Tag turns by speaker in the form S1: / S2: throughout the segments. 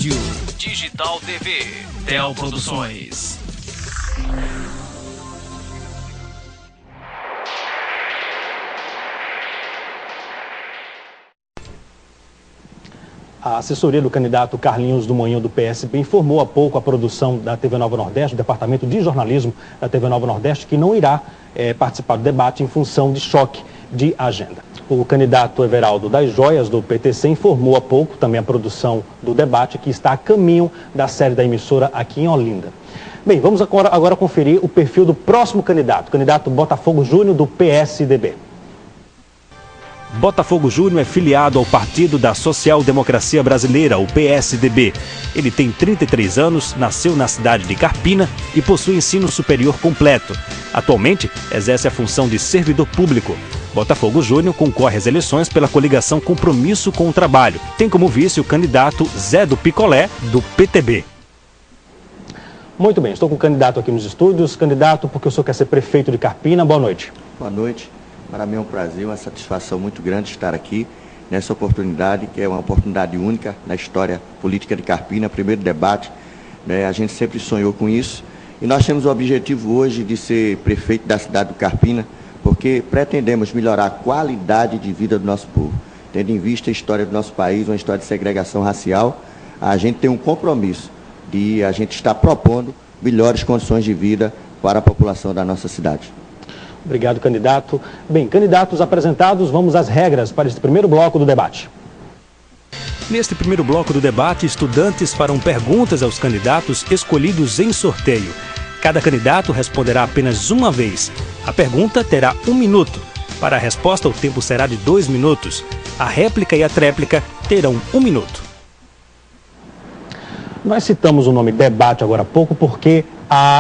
S1: Rádio, Digital TV, Tel Produções.
S2: A assessoria do candidato Carlinhos do Moinho, do PSB, informou há pouco a produção da TV Nova Nordeste, do Departamento de Jornalismo da TV Nova Nordeste, que não irá participar do debate em função de choque de agenda. O candidato Everaldo das Joias, do PTC, informou há pouco também a produção do debate, que está a caminho da sede da emissora aqui em Olinda. Bem, vamos agora conferir o perfil do próximo candidato, o candidato Botafogo Júnior, do PSDB.
S3: Botafogo Júnior é filiado ao Partido da Social Democracia Brasileira, o PSDB. Ele tem 33 anos, nasceu na cidade de Carpina e possui ensino superior completo. Atualmente, exerce a função de servidor público. Botafogo Júnior concorre às eleições pela coligação Compromisso com o Trabalho. Tem como vice o candidato Zé do Picolé, do PTB.
S2: Muito bem, estou com o candidato aqui nos estúdios. Candidato, porque o senhor quer ser prefeito de Carpina. Boa noite.
S4: Boa noite. Para mim é um prazer, uma satisfação muito grande estar aqui nessa oportunidade, que é uma oportunidade única na história política de Carpina, primeiro debate, né? A gente sempre sonhou com isso e nós temos o objetivo hoje de ser prefeito da cidade do Carpina, porque pretendemos melhorar a qualidade de vida do nosso povo. Tendo em vista a história do nosso país, uma história de segregação racial, a gente tem um compromisso de a gente estar propondo melhores condições de vida para a população da nossa cidade.
S2: Obrigado, candidato. Bem, candidatos apresentados, vamos às regras para este primeiro bloco do debate.
S3: Neste primeiro bloco do debate, estudantes farão perguntas aos candidatos escolhidos em sorteio. Cada candidato responderá apenas uma vez. A pergunta terá 1 minuto. Para a resposta, o tempo será de 2 minutos. A réplica e a tréplica terão 1 minuto.
S2: Nós citamos o nome debate agora há pouco porque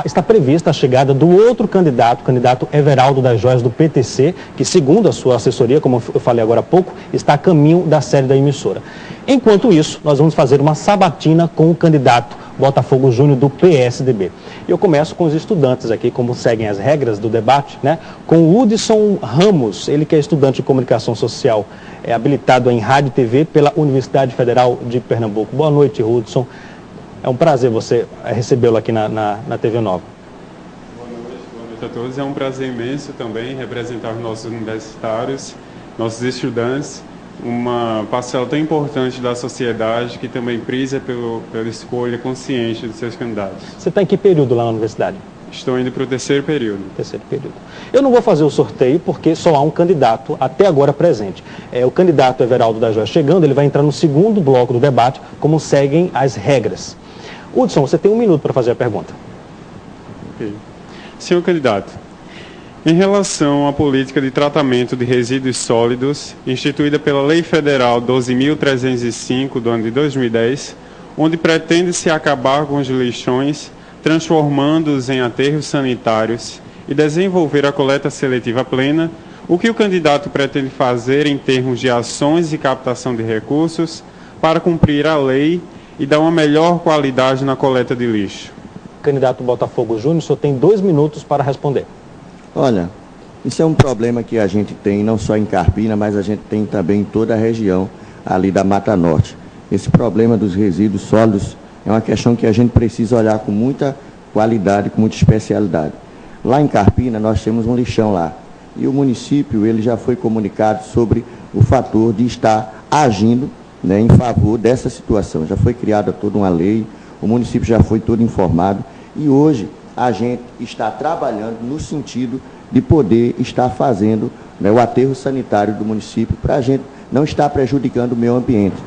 S2: está prevista a chegada do outro candidato, o candidato Everaldo das Joias, do PTC, que, segundo a sua assessoria, como eu falei agora há pouco, está a caminho da sede da emissora. Enquanto isso, nós vamos fazer uma sabatina com o candidato Botafogo Júnior, do PSDB. Eu começo com os estudantes aqui, como seguem as regras do debate, né? Com o Hudson Ramos, ele que é estudante de comunicação social, habilitado em rádio e TV pela Universidade Federal de Pernambuco. Boa noite, Hudson. É um prazer você recebê-lo aqui na TV Nova.
S5: Boa noite a todos. É um prazer imenso também representar os nossos universitários, nossos estudantes, uma parcela tão importante da sociedade que também preza pela escolha consciente dos seus candidatos.
S2: Você está em que período lá na universidade?
S5: Estou indo para o terceiro período.
S2: Terceiro período. Eu não vou fazer o sorteio porque só há um candidato até agora presente. O candidato Everaldo das Joias chegando, ele vai entrar no segundo bloco do debate, como seguem as regras. Hudson, você tem 1 minuto para fazer a pergunta.
S5: Ok. Senhor candidato, em relação à política de tratamento de resíduos sólidos, instituída pela Lei Federal 12.305, do ano de 2010, onde pretende-se acabar com os lixões, transformando-os em aterros sanitários e desenvolver a coleta seletiva plena, o que o candidato pretende fazer em termos de ações e captação de recursos para cumprir a lei e dar uma melhor qualidade na coleta de lixo?
S2: Candidato Botafogo Júnior, o senhor tem 2 minutos para responder.
S4: Olha, isso é um problema que a gente tem não só em Carpina, mas a gente tem também em toda a região ali da Mata Norte. Esse problema dos resíduos sólidos é uma questão que a gente precisa olhar com muita qualidade, com muita especialidade. Lá em Carpina nós temos um lixão lá e o município ele já foi comunicado sobre o fator de estar agindo, né, em favor dessa situação. Já foi criada toda uma lei, o município já foi todo informado e hoje a gente está trabalhando no sentido de poder estar fazendo, né, o aterro sanitário do município para a gente não estar prejudicando o meio ambiente.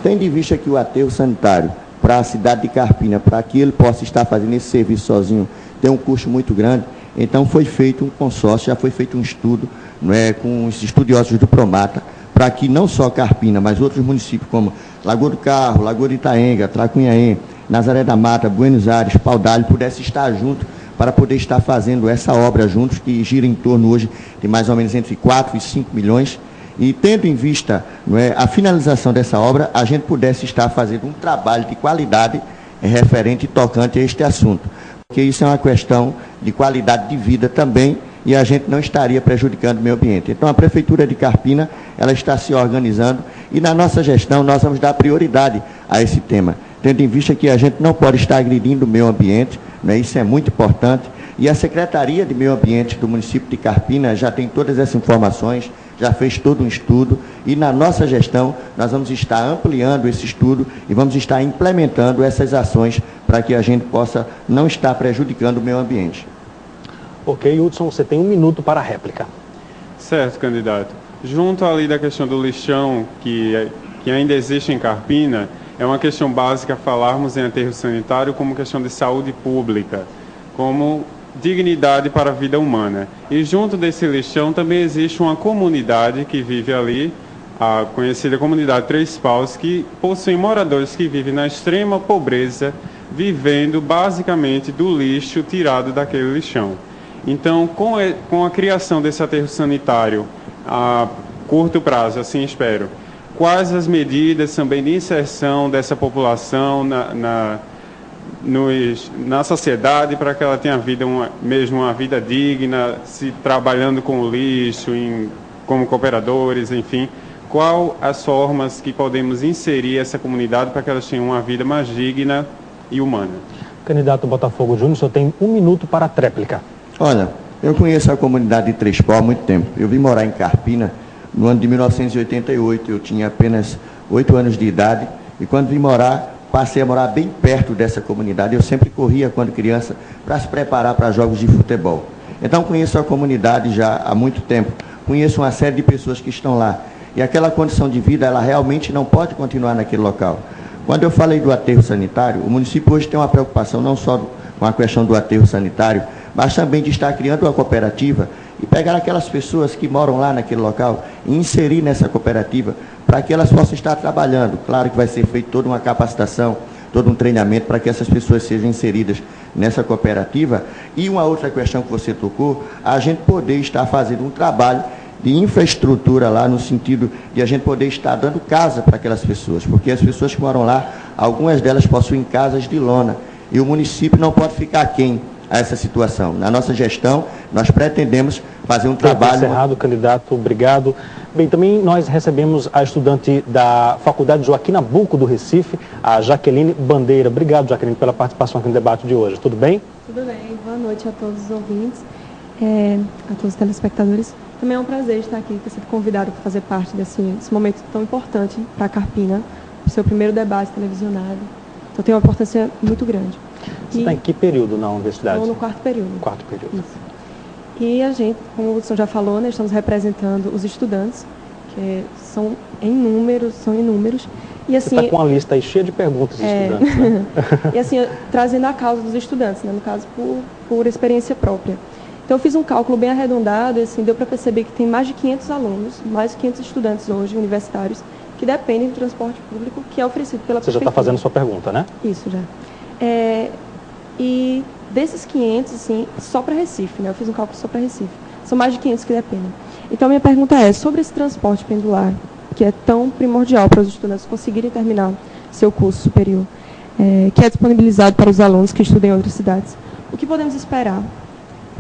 S4: Tendo em vista que o aterro sanitário para a cidade de Carpina, para que ele possa estar fazendo esse serviço sozinho, tem um custo muito grande, então foi feito um consórcio, já foi feito um estudo, né, com os estudiosos do Promata, para que não só Carpina, mas outros municípios como Lagoa do Carro, Lagoa de Itaenga, Tracunhaém, Nazaré da Mata, Buenos Aires, Pau d'Alho, pudessem estar juntos para poder estar fazendo essa obra juntos, que gira em torno hoje de mais ou menos entre 4 e 5 milhões. E tendo em vista, não é, a finalização dessa obra, a gente pudesse estar fazendo um trabalho de qualidade referente e tocante a este assunto. Porque isso é uma questão de qualidade de vida também, e a gente não estaria prejudicando o meio ambiente. Então, a Prefeitura de Carpina, ela está se organizando e na nossa gestão nós vamos dar prioridade a esse tema. tendo em vista que a gente não pode estar agredindo o meio ambiente, né? Isso é muito importante. E a Secretaria de Meio Ambiente do município de Carpina já tem todas essas informações, já fez todo um estudo, e na nossa gestão nós vamos estar ampliando esse estudo e vamos estar implementando essas ações para que a gente possa não estar prejudicando o meio ambiente.
S2: Ok, Hudson, você tem 1 minuto para a réplica.
S5: Certo, candidato. Junto ali da questão do lixão, que ainda existe em Carpina, é uma questão básica falarmos em aterro sanitário como questão de saúde pública, como dignidade para a vida humana. E junto desse lixão também existe uma comunidade que vive ali, a conhecida comunidade Três Paus, que possui moradores que vivem na extrema pobreza, vivendo basicamente do lixo tirado daquele lixão. Então, com a criação desse aterro sanitário a curto prazo, assim espero, quais as medidas também de inserção dessa população na sociedade para que ela tenha mesmo uma vida digna, se trabalhando com o lixo, como cooperadores, enfim. Qual as formas que podemos inserir essa comunidade para que elas tenham uma vida mais digna e humana?
S2: Candidato Botafogo Júnior, o senhor tem 1 minuto para a tréplica.
S4: Olha, eu conheço a comunidade de Três Paus há muito tempo. Eu vim morar em Carpina no ano de 1988, eu tinha apenas 8 anos de idade, e quando vim morar, passei a morar bem perto dessa comunidade. Eu sempre corria, quando criança, para se preparar para jogos de futebol. Então, conheço a comunidade já há muito tempo, conheço uma série de pessoas que estão lá, e aquela condição de vida, ela realmente não pode continuar naquele local. Quando eu falei do aterro sanitário, o município hoje tem uma preocupação não só com a questão do aterro sanitário, mas também de estar criando uma cooperativa e pegar aquelas pessoas que moram lá naquele local e inserir nessa cooperativa para que elas possam estar trabalhando. Claro que vai ser feita toda uma capacitação, todo um treinamento para que essas pessoas sejam inseridas nessa cooperativa. E uma outra questão que você tocou, a gente poder estar fazendo um trabalho de infraestrutura lá, no sentido de a gente poder estar dando casa para aquelas pessoas, porque as pessoas que moram lá, algumas delas possuem casas de lona, e o município não pode ficar aquém a essa situação. Na nossa gestão, nós pretendemos fazer um trabalho...
S2: Encerrado, candidato, obrigado. Bem, também nós recebemos a estudante da Faculdade Joaquim Nabuco do Recife, a Jaqueline Bandeira. Obrigado, Jaqueline, pela participação aqui no debate de hoje. Tudo bem?
S6: Tudo bem. Boa noite a todos os ouvintes, a todos os telespectadores. Também é um prazer estar aqui, ter sido convidado para fazer parte desse momento tão importante para a Carpina, o seu primeiro debate televisionado. Então tem uma importância muito grande.
S2: Você está em que período na universidade?
S6: Estou no 4º período.
S2: 4º período.
S6: Isso. E a gente, como o Hudson já falou, né, estamos representando os estudantes, que são inúmeros. E, assim,
S2: você está com a lista aí cheia de perguntas dos estudantes, né?
S6: E assim, trazendo a causa dos estudantes, né, no caso, por experiência própria. Então, eu fiz um cálculo bem arredondado e assim, deu para perceber que tem mais de 500 alunos, mais de 500 estudantes hoje, universitários, que dependem do transporte público que é oferecido pela
S2: Você já está fazendo sua pergunta, né?
S6: Isso, já. E desses 500, assim, só para Recife, né? Eu fiz um cálculo só para Recife. São mais de 500 que dependem. Então, minha pergunta é, sobre esse transporte pendular, que é tão primordial para os estudantes conseguirem terminar seu curso superior, que é disponibilizado para os alunos que estudam em outras cidades, o que podemos esperar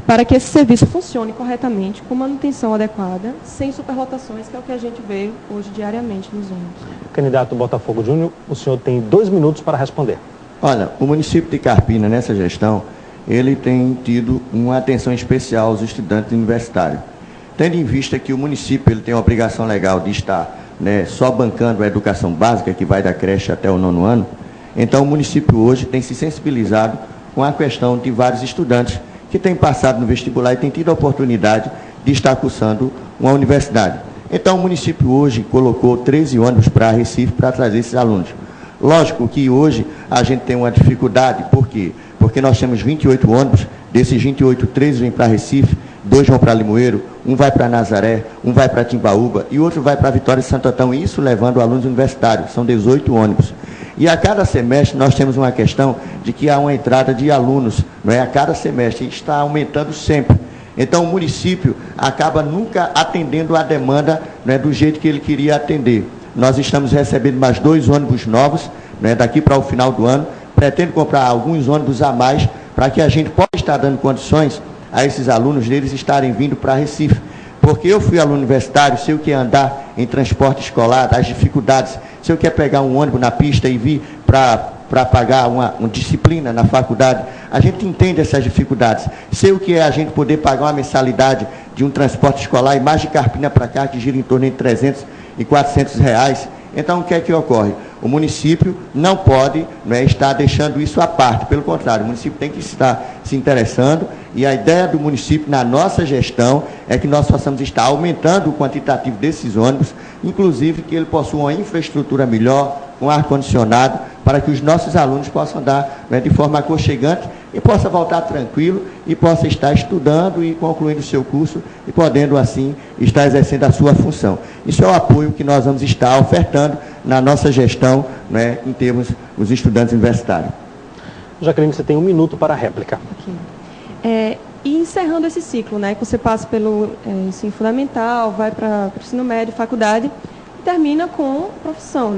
S6: para que esse serviço funcione corretamente, com manutenção adequada, sem superlotações, que é o que a gente vê hoje diariamente nos ônibus?
S2: Candidato Botafogo Júnior, o senhor tem 2 minutos para responder.
S4: Olha, o município de Carpina, nessa gestão, ele tem tido uma atenção especial aos estudantes universitários. Tendo em vista que o município ele tem a obrigação legal de estar, né, só bancando a educação básica, que vai da creche até o 9º ano, então o município hoje tem se sensibilizado com a questão de vários estudantes que têm passado no vestibular e têm tido a oportunidade de estar cursando uma universidade. Então o município hoje colocou 13 ônibus para Recife para trazer esses alunos. Lógico que hoje a gente tem uma dificuldade, por quê? Porque nós temos 28 ônibus, desses 28, 13 vêm para Recife, 2 vão para Limoeiro, um vai para Nazaré, um vai para Timbaúba e outro vai para Vitória e Santo Antão, isso levando alunos universitários, são 18 ônibus. E a cada semestre nós temos uma questão de que há uma entrada de alunos, não é? A cada semestre, e está aumentando sempre. Então o município acaba nunca atendendo a demanda, não é, do jeito que ele queria atender. Nós estamos recebendo mais 2 ônibus novos, né, daqui para o final do ano. Pretendo comprar alguns ônibus a mais para que a gente possa estar dando condições a esses alunos deles estarem vindo para Recife. Porque eu fui aluno universitário, sei o que é andar em transporte escolar, as dificuldades, se eu quer pegar um ônibus na pista e vir para para pagar uma disciplina na faculdade. A gente entende essas dificuldades. Sei o que é a gente poder pagar uma mensalidade de um transporte escolar e mais de Carpina para cá, que gira em torno de 300 e 400 reais. Então, o que é que ocorre? O município não pode, estar deixando isso à parte. Pelo contrário, o município tem que estar se interessando, e a ideia do município, na nossa gestão, é que nós possamos estar aumentando o quantitativo desses ônibus, inclusive que ele possua uma infraestrutura melhor, com ar-condicionado, para que os nossos alunos possam andar de forma aconchegante e possa voltar tranquilo e possa estar estudando e concluindo o seu curso e podendo, assim, estar exercendo a sua função. Isso é o apoio que nós vamos estar ofertando na nossa gestão, em termos dos estudantes universitários.
S2: Jaqueline, você tem 1 minuto para a réplica.
S6: Okay. E encerrando esse ciclo, que você passa pelo ensino fundamental, vai para o ensino médio, faculdade, e termina com profissão,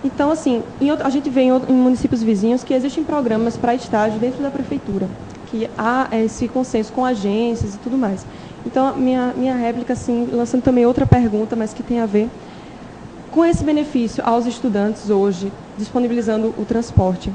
S6: Então, assim, a gente vê em municípios vizinhos que existem programas para estágio dentro da prefeitura, que há esse consenso com agências e tudo mais. Então, minha réplica, assim, lançando também outra pergunta, mas que tem a ver com esse benefício aos estudantes hoje, disponibilizando o transporte.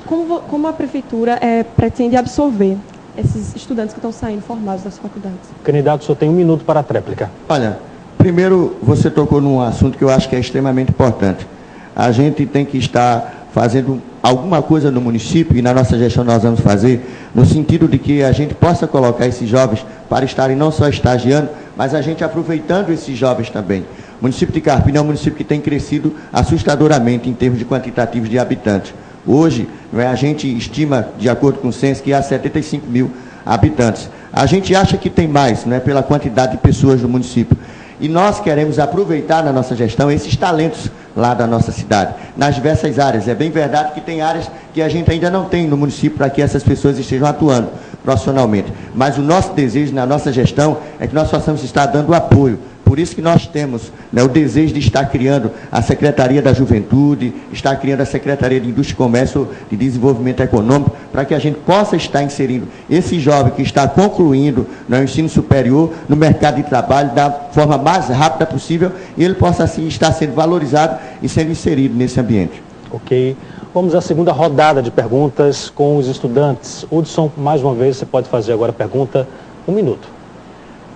S6: Como a prefeitura pretende absorver esses estudantes que estão saindo formados das faculdades?
S2: Candidato, só tem 1 minuto para a tréplica.
S4: Olha, primeiro você tocou num assunto que eu acho que é extremamente importante. A gente tem que estar fazendo alguma coisa no município, e na nossa gestão nós vamos fazer, no sentido de que a gente possa colocar esses jovens para estarem não só estagiando, mas a gente aproveitando esses jovens também. O município de Carpina é um município que tem crescido assustadoramente em termos de quantitativos de habitantes. Hoje, a gente estima, de acordo com o censo, que há 75 mil habitantes. A gente acha que tem mais, pela quantidade de pessoas do município. E nós queremos aproveitar na nossa gestão esses talentos lá da nossa cidade, nas diversas áreas. É bem verdade que tem áreas que a gente ainda não tem no município para que essas pessoas estejam atuando profissionalmente. Mas o nosso desejo na nossa gestão é que nós possamos estar dando apoio. Por isso que nós temos o desejo de estar criando a Secretaria da Juventude, estar criando a Secretaria de Indústria e Comércio e Desenvolvimento Econômico, para que a gente possa estar inserindo esse jovem que está concluindo o ensino superior no mercado de trabalho da forma mais rápida possível, e ele possa, assim, estar sendo valorizado e sendo inserido nesse ambiente.
S2: Ok. Vamos à segunda rodada de perguntas com os estudantes. Hudson, mais uma vez, você pode fazer agora a pergunta. 1 minuto.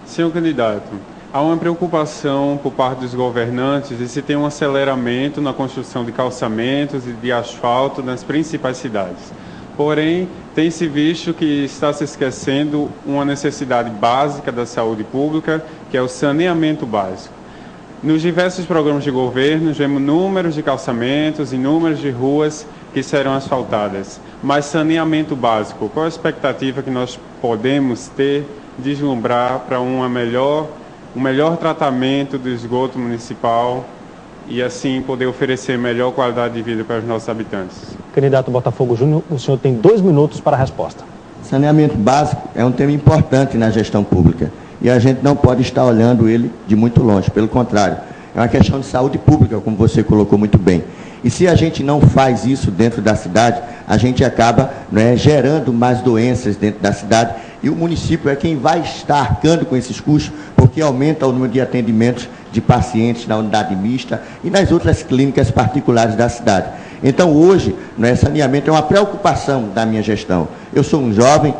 S5: Senhor candidato, há uma preocupação por parte dos governantes de se ter um aceleramento na construção de calçamentos e de asfalto nas principais cidades. Porém, tem-se visto que está se esquecendo uma necessidade básica da saúde pública, que é o saneamento básico. Nos diversos programas de governo, vemos números de calçamentos e números de ruas que serão asfaltadas. Mas saneamento básico, qual a expectativa que nós podemos ter, deslumbrar para um melhor tratamento do esgoto municipal e, assim, poder oferecer melhor qualidade de vida para os nossos habitantes?
S2: Candidato Botafogo Júnior, o senhor tem 2 minutos para a resposta.
S4: Saneamento básico é um tema importante na gestão pública e a gente não pode estar olhando ele de muito longe. Pelo contrário, é uma questão de saúde pública, como você colocou muito bem. E se a gente não faz isso dentro da cidade, a gente acaba gerando mais doenças dentro da cidade, e o município é quem vai estar arcando com esses custos, porque aumenta o número de atendimentos de pacientes na unidade mista e nas outras clínicas particulares da cidade. Então, hoje, saneamento é uma preocupação da minha gestão. Eu sou um jovem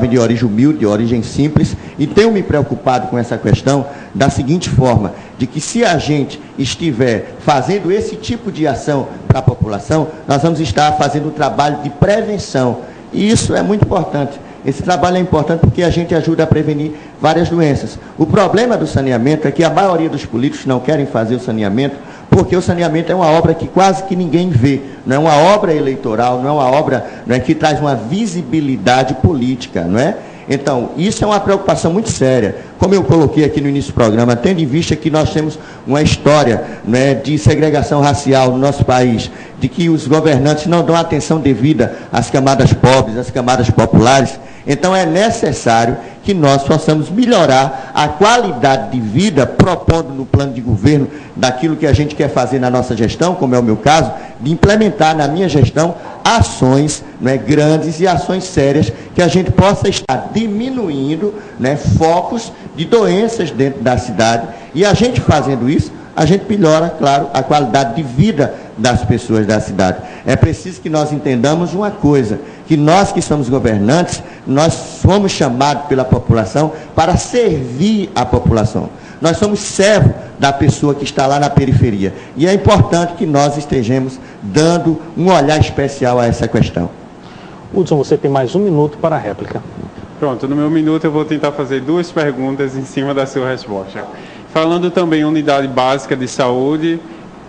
S4: de origem humilde, de origem simples, e tenho me preocupado com essa questão da seguinte forma, de que se a gente estiver fazendo esse tipo de ação para a população, nós vamos estar fazendo um trabalho de prevenção. E isso é muito importante. Esse trabalho é importante porque a gente ajuda a prevenir várias doenças. O problema do saneamento é que a maioria dos políticos não querem fazer o saneamento, porque o saneamento é uma obra que quase que ninguém vê. Não é uma obra eleitoral, não é uma obra que traz uma visibilidade política, não é? Então, isso é uma preocupação muito séria. Como eu coloquei aqui no início do programa, tendo em vista que nós temos uma história de segregação racial no nosso país, de que os governantes não dão atenção devida às camadas pobres, às camadas populares, então é necessário que nós possamos melhorar a qualidade de vida, propondo no plano de governo daquilo que a gente quer fazer na nossa gestão, como é o meu caso, de implementar na minha gestão ações grandes e ações sérias que a gente possa estar diminuindo focos de doenças dentro da cidade. E a gente fazendo isso, a gente melhora, claro, a qualidade de vida das pessoas da cidade. É preciso que nós entendamos uma coisa, que nós que somos governantes, nós somos chamados pela população para servir a população. Nós somos servos da pessoa que está lá na periferia. E é importante que nós estejamos dando um olhar especial a essa questão.
S2: Hudson, você tem mais 1 minuto para a réplica.
S5: Pronto, no meu minuto eu vou tentar fazer 2 perguntas em cima da sua resposta. Falando também em unidade básica de saúde,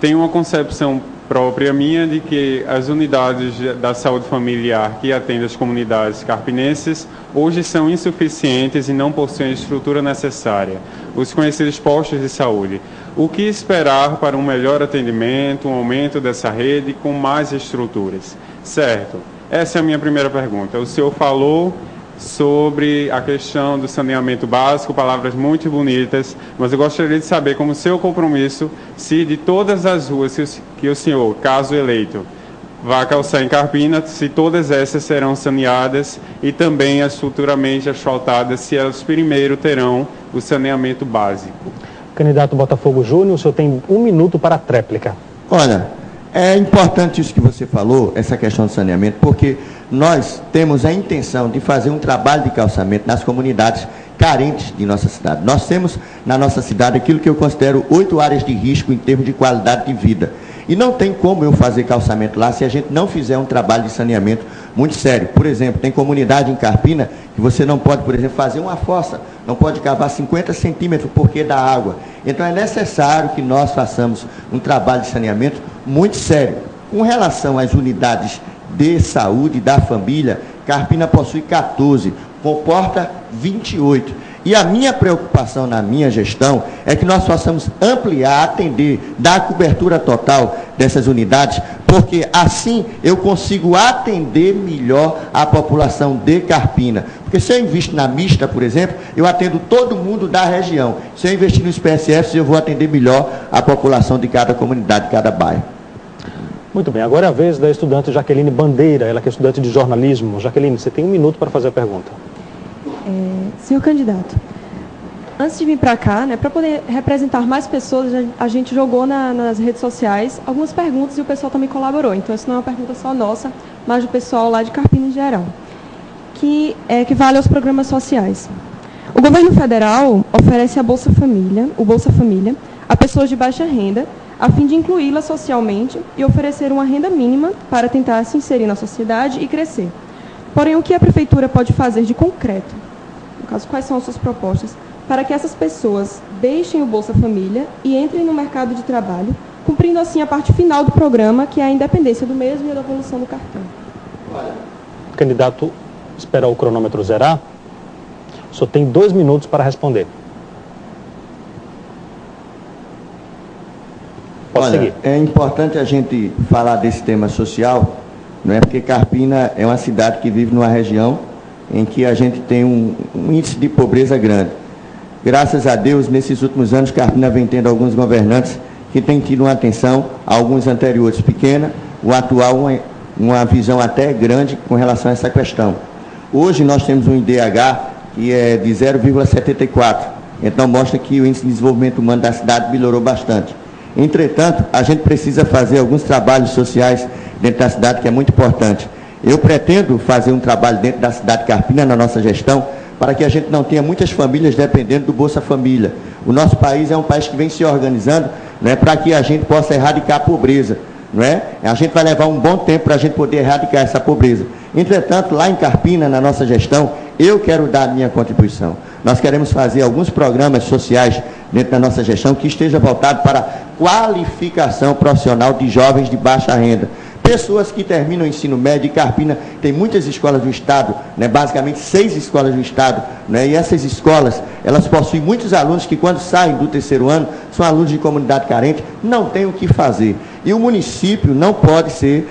S5: tem uma concepção própria minha de que as unidades da saúde familiar que atendem as comunidades carpinenses hoje são insuficientes e não possuem a estrutura necessária, os conhecidos postos de saúde. O que esperar para um melhor atendimento, um aumento dessa rede com mais estruturas? Certo. Essa é a minha primeira pergunta. O senhor falou sobre a questão do saneamento básico, palavras muito bonitas, mas eu gostaria de saber, como seu compromisso, se de todas as ruas que o senhor, caso eleito, vá calçar em Carpina, se todas essas serão saneadas e também as futuramente asfaltadas, se elas primeiro terão o saneamento básico.
S2: Candidato Botafogo Júnior, o senhor tem 1 minuto para a tréplica.
S4: Olha, é importante isso que você falou, essa questão do saneamento, porque nós temos a intenção de fazer um trabalho de calçamento nas comunidades carentes de nossa cidade. Nós temos na nossa cidade aquilo que eu considero 8 áreas de risco em termos de qualidade de vida. E não tem como eu fazer calçamento lá se a gente não fizer um trabalho de saneamento muito sério. Por exemplo, tem comunidade em Carpina que você não pode, por exemplo, fazer uma fossa, não pode cavar 50 centímetros porque dá água. Então é necessário que nós façamos um trabalho de saneamento muito sério. Com relação às unidades de saúde da família, Carpina possui 14, comporta 28. E a minha preocupação na minha gestão é que nós possamos ampliar, atender, dar cobertura total dessas unidades, porque assim eu consigo atender melhor a população de Carpina. Porque se eu investir na mista, por exemplo, eu atendo todo mundo da região. Se eu investir nos PSFs, eu vou atender melhor a população de cada comunidade, de cada bairro.
S2: Muito bem, agora é a vez da estudante Jaqueline Bandeira, ela que é estudante de jornalismo. Jaqueline, você tem 1 minuto para fazer a pergunta.
S6: Senhor candidato, antes de vir para cá, para poder representar mais pessoas, a gente jogou nas redes sociais algumas perguntas e o pessoal também colaborou. Então, isso não é uma pergunta só nossa, mas do pessoal lá de Carpina em geral, que vale aos programas sociais. O governo federal oferece a Bolsa Família, o Bolsa Família, a pessoas de baixa renda, a fim de incluí-las socialmente e oferecer uma renda mínima para tentar se inserir na sociedade e crescer. Porém, o que a Prefeitura pode fazer de concreto, no caso, quais são as suas propostas, para que essas pessoas deixem o Bolsa Família e entrem no mercado de trabalho, cumprindo assim a parte final do programa, que é a independência do mesmo e a devolução do cartão?
S2: Candidato, esperar o cronômetro zerar. Só tem 2 minutos para responder. Pode seguir.
S4: É importante a gente falar desse tema social, não é? Porque Carpina é uma cidade que vive numa região em que a gente tem um índice de pobreza grande. Graças a Deus, nesses últimos anos, Carpina vem tendo alguns governantes que têm tido uma atenção, alguns anteriores pequena, o atual uma visão até grande com relação a essa questão. Hoje nós temos um IDH que é de 0,74, então mostra que o índice de desenvolvimento humano da cidade melhorou bastante. Entretanto, a gente precisa fazer alguns trabalhos sociais dentro da cidade, que é muito importante. Eu pretendo fazer um trabalho dentro da cidade de Carpina, na nossa gestão, para que a gente não tenha muitas famílias dependendo do Bolsa Família. O nosso país é um país que vem se organizando, para que a gente possa erradicar a pobreza. A gente vai levar um bom tempo para a gente poder erradicar essa pobreza. Entretanto, lá em Carpina, na nossa gestão, eu quero dar a minha contribuição. Nós queremos fazer alguns programas sociais dentro da nossa gestão que esteja voltado para qualificação profissional de jovens de baixa renda. Pessoas que terminam o ensino médio, e Carpina tem muitas escolas do Estado, basicamente 6 escolas do Estado, e essas escolas, elas possuem muitos alunos que quando saem do 3º ano, são alunos de comunidade carente, não tem o que fazer. E o município não pode ser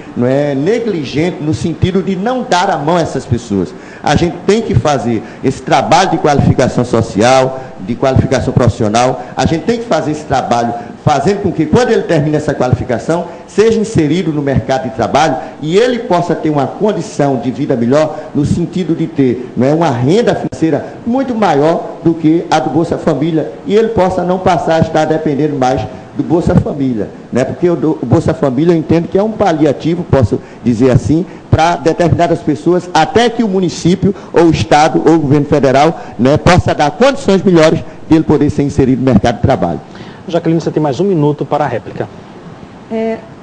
S4: negligente no sentido de não dar a mão a essas pessoas. A gente tem que fazer esse trabalho de qualificação social, de qualificação profissional, a gente tem que fazer esse trabalho fazendo com que, quando ele termine essa qualificação, seja inserido no mercado de trabalho e ele possa ter uma condição de vida melhor, no sentido de ter uma renda financeira muito maior do que a do Bolsa Família, e ele possa não passar a estar dependendo mais do Bolsa Família, né? Porque o Bolsa Família eu entendo que é um paliativo, posso dizer assim, para determinadas pessoas, até que o município, ou o Estado, ou o governo federal, né, possa dar condições melhores de ele poder ser inserido no mercado de trabalho.
S2: Jaqueline, você tem mais um minuto para a réplica.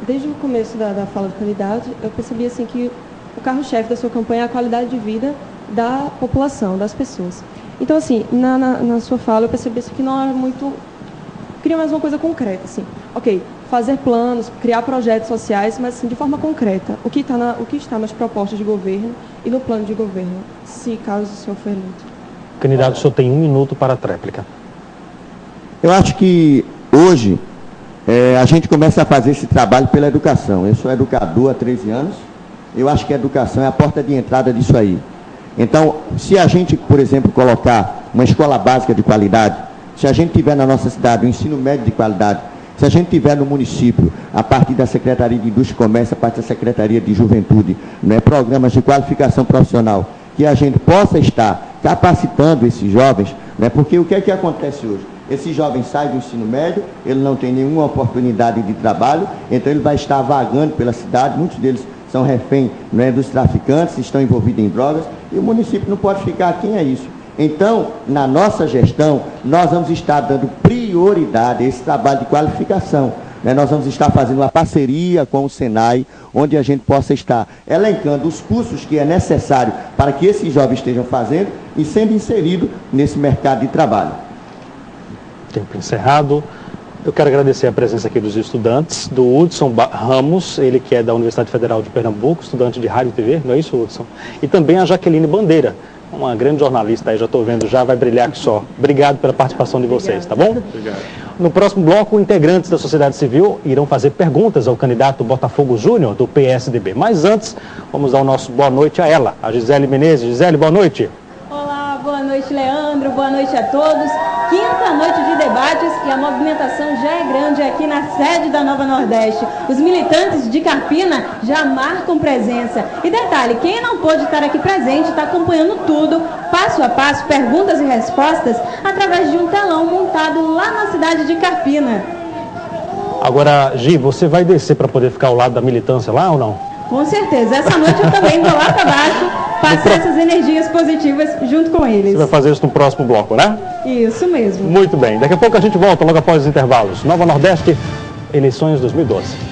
S6: Desde o começo da fala do candidato, eu percebi assim, que o carro-chefe da sua campanha é a qualidade de vida da população, das pessoas. Então, assim, na sua fala, eu percebi assim, que não é muito... Queria mais uma coisa concreta, assim. Ok, fazer planos, criar projetos sociais, mas assim, de forma concreta. O que está nas propostas de governo e no plano de governo, se caso o senhor for eleito.
S2: Candidato, o senhor tem um minuto para a tréplica.
S4: Eu acho que hoje a gente começa a fazer esse trabalho pela educação. Eu sou educador há 13 anos. Eu acho que a educação é a porta de entrada disso aí. Então, se a gente, por exemplo, colocar uma escola básica de qualidade, se a gente tiver na nossa cidade um ensino médio de qualidade, se a gente tiver no município, a partir da Secretaria de Indústria e Comércio, a partir da Secretaria de Juventude, né, programas de qualificação profissional, que a gente possa estar capacitando esses jovens, né, porque o que é que acontece hoje? Esse jovem sai do ensino médio, ele não tem nenhuma oportunidade de trabalho, então ele vai estar vagando pela cidade, muitos deles são refém, né, dos traficantes, estão envolvidos em drogas, e o município não pode ficar aquém a isso. Então, na nossa gestão, nós vamos estar dando prioridade a esse trabalho de qualificação. Né? Nós vamos estar fazendo uma parceria com o Senai, onde a gente possa estar elencando os cursos que é necessário para que esses jovens estejam fazendo e sendo inseridos nesse mercado de trabalho.
S2: Tempo encerrado. Eu quero agradecer a presença aqui dos estudantes, do Hudson Ramos, ele que é da Universidade Federal de Pernambuco, estudante de rádio e TV, não é isso, Hudson? E também a Jaqueline Bandeira, uma grande jornalista aí, já estou vendo, já vai brilhar que só. Obrigado pela participação de vocês, tá bom?
S5: Obrigado.
S2: No próximo bloco, integrantes da sociedade civil irão fazer perguntas ao candidato Botafogo Júnior, do PSDB. Mas antes, vamos dar o nosso boa noite a ela, a Gisele Menezes. Gisele, boa noite.
S7: Olá, boa noite, Leandro, boa noite a todos. Quinta noite de debates e a movimentação já é grande aqui na sede da Nova Nordeste. Os militantes de Carpina já marcam presença. E detalhe, quem não pôde estar aqui presente está acompanhando tudo, passo a passo, perguntas e respostas, através de um telão montado lá na cidade de Carpina.
S2: Agora, Gi, você vai descer para poder ficar ao lado da militância lá ou não?
S7: Com certeza. Essa noite eu também vou lá para baixo, passar essas energias positivas junto com eles.
S2: Você vai fazer isso no próximo bloco, né?
S7: Isso mesmo.
S2: Muito bem. Daqui a pouco a gente volta, logo após os intervalos. Nova Nordeste, eleições 2012.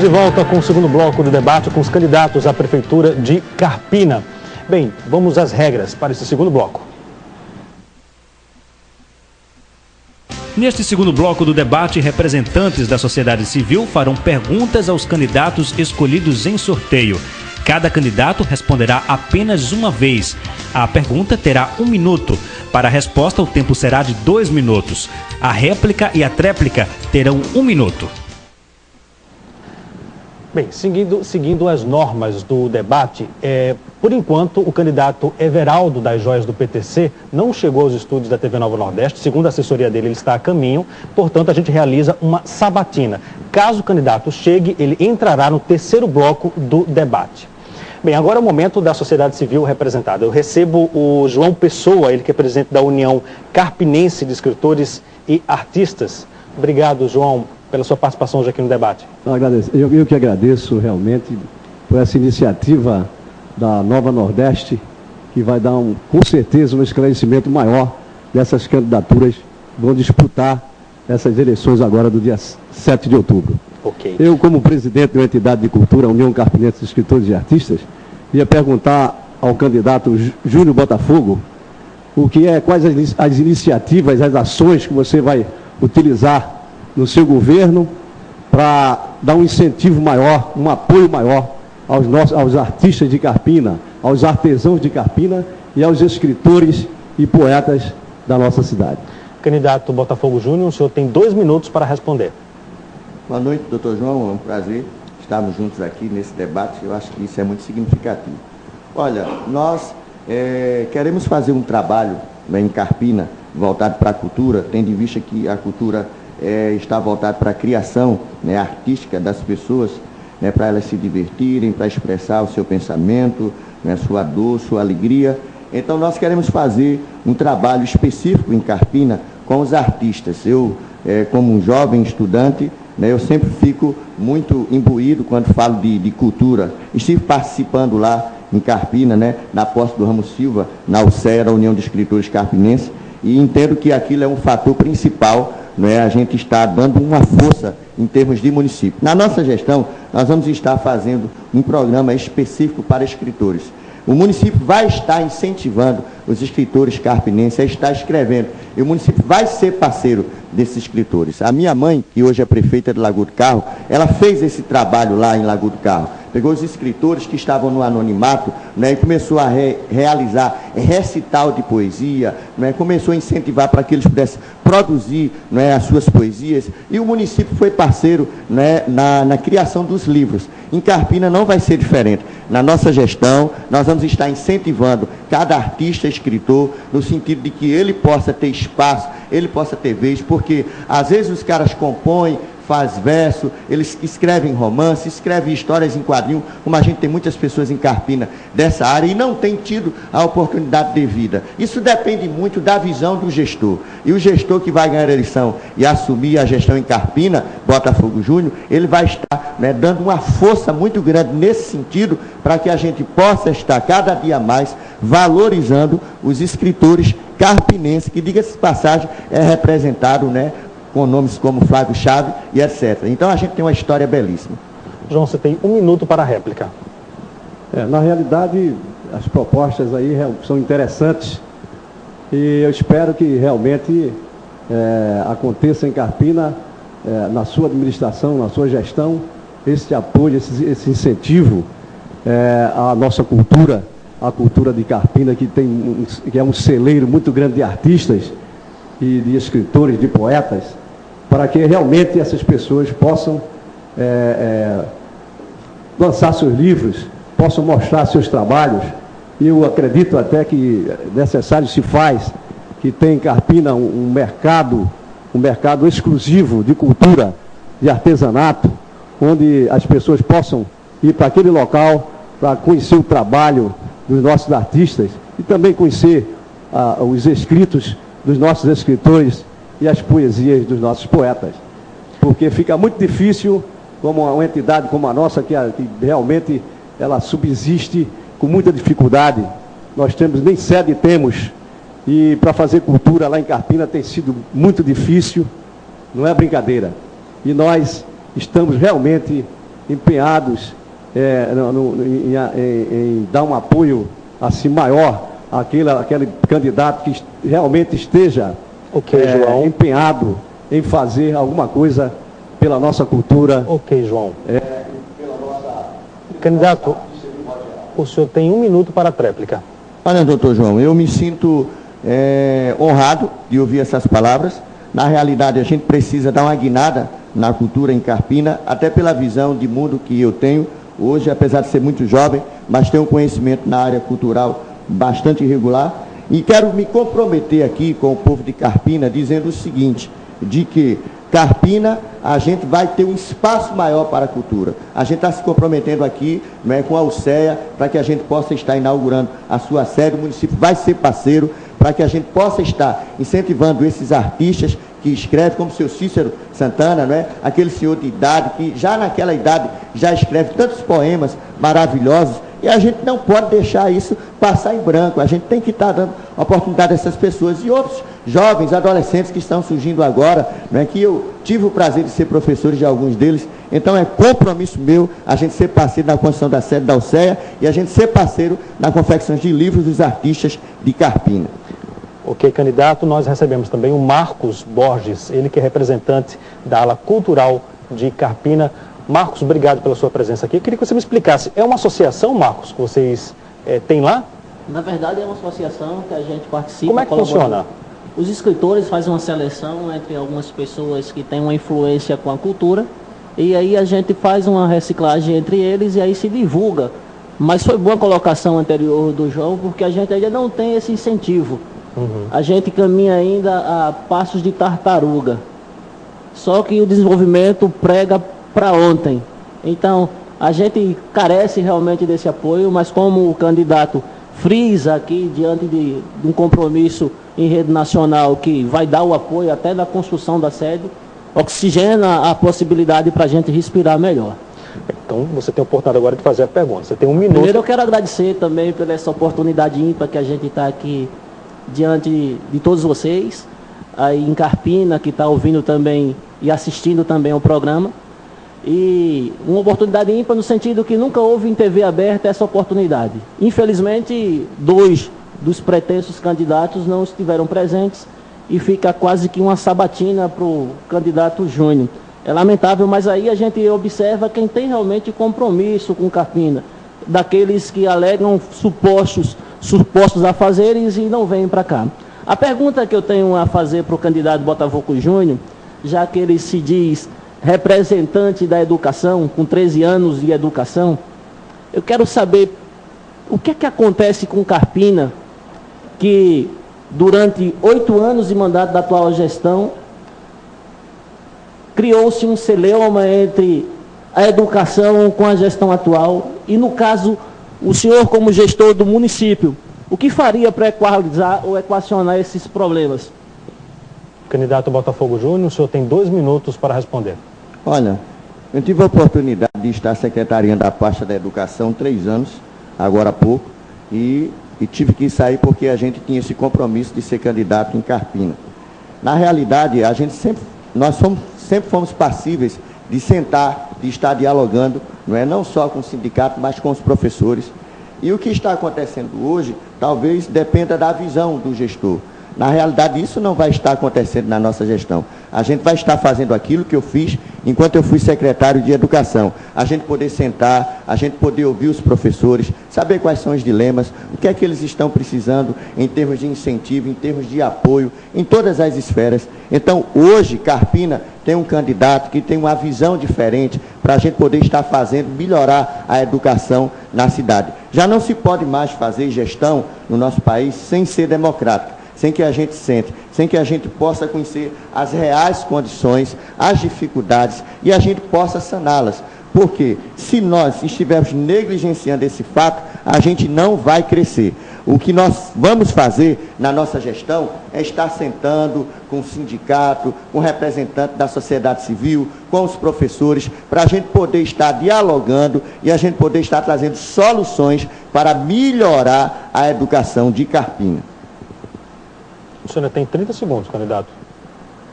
S2: De volta com o segundo bloco do debate com os candidatos à Prefeitura de Carpina. Bem, vamos às regras para esse segundo bloco.
S3: Neste segundo bloco do debate, representantes da sociedade civil farão perguntas aos candidatos escolhidos em sorteio. Cada candidato responderá apenas uma vez. A pergunta terá 1 minuto. Para a resposta, o tempo será de 2 minutos. A réplica e a tréplica terão 1 minuto.
S2: Bem, seguindo as normas do debate, por enquanto o candidato Everaldo das Joias do PTC não chegou aos estúdios da TV Nova Nordeste. Segundo a assessoria dele, ele está a caminho, portanto a gente realiza uma sabatina. Caso o candidato chegue, ele entrará no terceiro bloco do debate. Bem, agora é o momento da sociedade civil representada. Eu recebo o João Pessoa, ele que é presidente da União Carpinense de Escritores e Artistas. Obrigado, João, pela sua participação hoje aqui no debate.
S8: Eu que agradeço realmente por essa iniciativa da Nova Nordeste, que vai dar com certeza um esclarecimento maior dessas candidaturas que vão disputar essas eleições agora do dia 7 de outubro.
S2: Okay.
S8: Eu, como presidente de uma entidade de cultura, União Carpinense de Escritores e Artistas, ia perguntar ao candidato Júnior Botafogo quais as iniciativas, as ações que você vai utilizar no seu governo para dar um incentivo maior, um apoio maior aos artistas de Carpina, aos artesãos de Carpina e aos escritores e poetas da nossa cidade.
S2: Candidato Botafogo Júnior, o senhor tem 2 minutos para responder.
S4: Boa noite, doutor João. É um prazer estarmos juntos aqui nesse debate. Eu acho que isso é muito significativo. Olha, nós queremos fazer um trabalho, né, em Carpina, voltado para a cultura, tendo em vista que a cultura está voltada para a criação, né, artística das pessoas, né, para elas se divertirem, para expressar o seu pensamento, né, sua dor, sua alegria. Então, nós queremos fazer um trabalho específico em Carpina com os artistas. Eu, como um jovem estudante, né, eu sempre fico muito imbuído quando falo de cultura. Estive participando lá em Carpina, né, na posse do Ramos Silva, na UCEA, a União de Escritores Carpinenses, e entendo que aquilo é um fator principal, né, a gente está dando uma força em termos de município. Na nossa gestão, nós vamos estar fazendo um programa específico para escritores. O município vai estar incentivando os escritores carpinenses a estar escrevendo. E o município vai ser parceiro desses escritores. A minha mãe, que hoje é prefeita de Lagoa do Carro, ela fez esse trabalho lá em Lagoa do Carro. Pegou os escritores que estavam no anonimato, né, e começou a realizar recital de poesia, né, começou a incentivar para que eles pudessem produzir, né, as suas poesias, e o município foi parceiro, né, na criação dos livros. Em Carpina não vai ser diferente. Na nossa gestão, nós vamos estar incentivando cada artista, escritor, no sentido de que ele possa ter espaço, ele possa ter vez, porque às vezes os caras compõem, faz verso, eles escrevem romance, escrevem histórias em quadrinho, como a gente tem muitas pessoas em Carpina dessa área e não tem tido a oportunidade devida. Isso depende muito da visão do gestor. E o gestor que vai ganhar a eleição e assumir a gestão em Carpina, Botafogo Júnior, ele vai estar, né, dando uma força muito grande nesse sentido, para que a gente possa estar cada dia mais valorizando os escritores carpinenses, que, diga-se de passagem, é representado, né, com nomes como Flávio Chave e etc. Então a gente tem uma história belíssima.
S2: João, você tem 1 minuto para a réplica.
S8: Na realidade, as propostas aí são interessantes e eu espero que realmente aconteça em Carpina, na sua administração, na sua gestão, esse apoio, esse incentivo à nossa cultura, a cultura de Carpina, que é um celeiro muito grande de artistas e de escritores, de poetas, para que realmente essas pessoas possam lançar seus livros, possam mostrar seus trabalhos. E eu acredito até que necessário se faz, que tem em Carpina um mercado exclusivo de cultura, de artesanato, onde as pessoas possam ir para aquele local para conhecer o trabalho dos nossos artistas e também conhecer os escritos dos nossos escritores e as poesias dos nossos poetas. Porque fica muito difícil, como uma entidade como a nossa, que realmente ela subsiste com muita dificuldade. Nós nem sede temos, e para fazer cultura lá em Carpina tem sido muito difícil, não é brincadeira. E nós estamos realmente empenhados em dar um apoio assim maior àquele candidato que realmente esteja empenhado em fazer alguma coisa pela nossa cultura.
S2: Ok, João. Candidato, o senhor tem 1 minuto para a tréplica.
S4: Olha, doutor João, eu me sinto honrado de ouvir essas palavras. Na realidade, a gente precisa dar uma guinada na cultura em Carpina, até pela visão de mundo que eu tenho hoje, apesar de ser muito jovem, mas tenho um conhecimento na área cultural bastante irregular. E quero me comprometer aqui com o povo de Carpina, dizendo o seguinte, de que Carpina, a gente vai ter um espaço maior para a cultura. A gente está se comprometendo aqui, né, com a UCEA, para que a gente possa estar inaugurando a sua sede. O município vai ser parceiro para que a gente possa estar incentivando esses artistas que escrevem, como o seu Cícero Santana, né, aquele senhor de idade, que já naquela idade já escreve tantos poemas maravilhosos. E a gente não pode deixar isso passar em branco. A gente tem que estar dando oportunidade a essas pessoas. E outros jovens, adolescentes que estão surgindo agora, né, que eu tive o prazer de ser professor de alguns deles. Então é compromisso meu a gente ser parceiro na construção da sede da UCEA e a gente ser parceiro na confecção de livros dos artistas de Carpina.
S2: Ok, candidato, nós recebemos também o Marcos Borges, ele que é representante da ala cultural de Carpina. Marcos, obrigado pela sua presença aqui. Eu queria que você me explicasse, é uma associação, Marcos, que vocês têm lá?
S9: Na verdade, é uma associação que a gente participa.
S2: Como é que funciona?
S9: Os escritores fazem uma seleção entre algumas pessoas que têm uma influência com a cultura, e aí a gente faz uma reciclagem entre eles e aí se divulga. Mas foi boa a colocação anterior do João, porque a gente ainda não tem esse incentivo. A gente caminha ainda a passos de tartaruga. Só que o desenvolvimento prega para ontem. Então, a gente carece realmente desse apoio, mas como o candidato frisa aqui, diante de um compromisso em rede nacional, que vai dar o apoio até na construção da sede, oxigena a possibilidade para a gente respirar melhor.
S2: Então, você tem a oportunidade agora de fazer a pergunta. Você tem um minuto.
S9: Primeiro, eu quero agradecer também por essa oportunidade ímpar que a gente está aqui diante de todos vocês, aí em Carpina, que está ouvindo também e assistindo também ao programa. E uma oportunidade ímpar no sentido que nunca houve em TV aberta essa oportunidade. Infelizmente, 2 dos pretensos candidatos não estiveram presentes e fica quase que uma sabatina para o candidato Júnior. É lamentável, mas aí a gente observa quem tem realmente compromisso com Carpina, daqueles que alegam supostos afazeres e não vêm para cá. A pergunta que eu tenho a fazer para o candidato Botafogo Júnior, já que ele se diz representante da educação, com 13 anos de educação, eu quero saber o que é que acontece com Carpina, que durante 8 anos de mandato da atual gestão, criou-se um celeuma entre a educação com a gestão atual, e no caso, o senhor como gestor do município, o que faria para equalizar ou equacionar esses problemas?
S2: Candidato Botafogo Júnior, o senhor tem 2 minutos para responder.
S4: Olha, eu tive a oportunidade de estar secretariando a pasta da educação 3 anos, agora há pouco, e tive que sair porque a gente tinha esse compromisso de ser candidato em Carpina. Na realidade, nós sempre fomos passíveis de sentar, de estar dialogando, não só com o sindicato, mas com os professores. E o que está acontecendo hoje, talvez dependa da visão do gestor. Na realidade, isso não vai estar acontecendo na nossa gestão. A gente vai estar fazendo aquilo que eu fiz enquanto eu fui secretário de Educação. A gente poder sentar, a gente poder ouvir os professores, saber quais são os dilemas, o que é que eles estão precisando em termos de incentivo, em termos de apoio, em todas as esferas. Então, hoje, Carpina tem um candidato que tem uma visão diferente para a gente poder estar fazendo, melhorar a educação na cidade. Já não se pode mais fazer gestão no nosso país sem ser democrática, sem que a gente sente, sem que a gente possa conhecer as reais condições, as dificuldades e a gente possa saná-las. Porque se nós estivermos negligenciando esse fato, a gente não vai crescer. O que nós vamos fazer na nossa gestão é estar sentando com o sindicato, com representantes da sociedade civil, com os professores, para a gente poder estar dialogando e a gente poder estar trazendo soluções para melhorar a educação de Carpina.
S2: O senhor tem 30 segundos, candidato.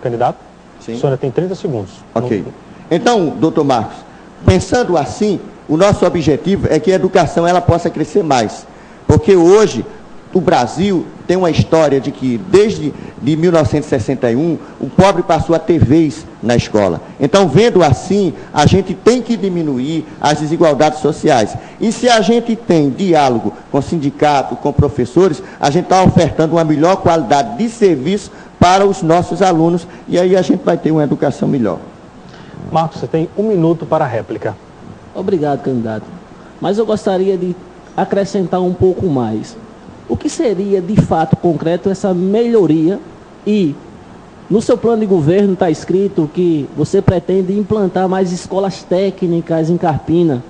S2: Candidato?
S4: Sim.
S2: O senhor tem 30 segundos.
S4: Ok. Então, doutor Marcos, pensando assim, o nosso objetivo é que a educação ela possa crescer mais. Porque hoje, o Brasil tem uma história de que, desde 1961, o pobre passou a ter vez na escola. Então, vendo assim, a gente tem que diminuir as desigualdades sociais. E se a gente tem diálogo com o sindicato, com professores, a gente está ofertando uma melhor qualidade de serviço para os nossos alunos, e aí a gente vai ter uma educação melhor.
S2: Marcos, você tem 1 minuto para a réplica.
S9: Obrigado, candidato. Mas eu gostaria de acrescentar um pouco mais. O que seria, de fato, concreto, essa melhoria? E no seu plano de governo está escrito que você pretende implantar mais escolas técnicas em Carpina,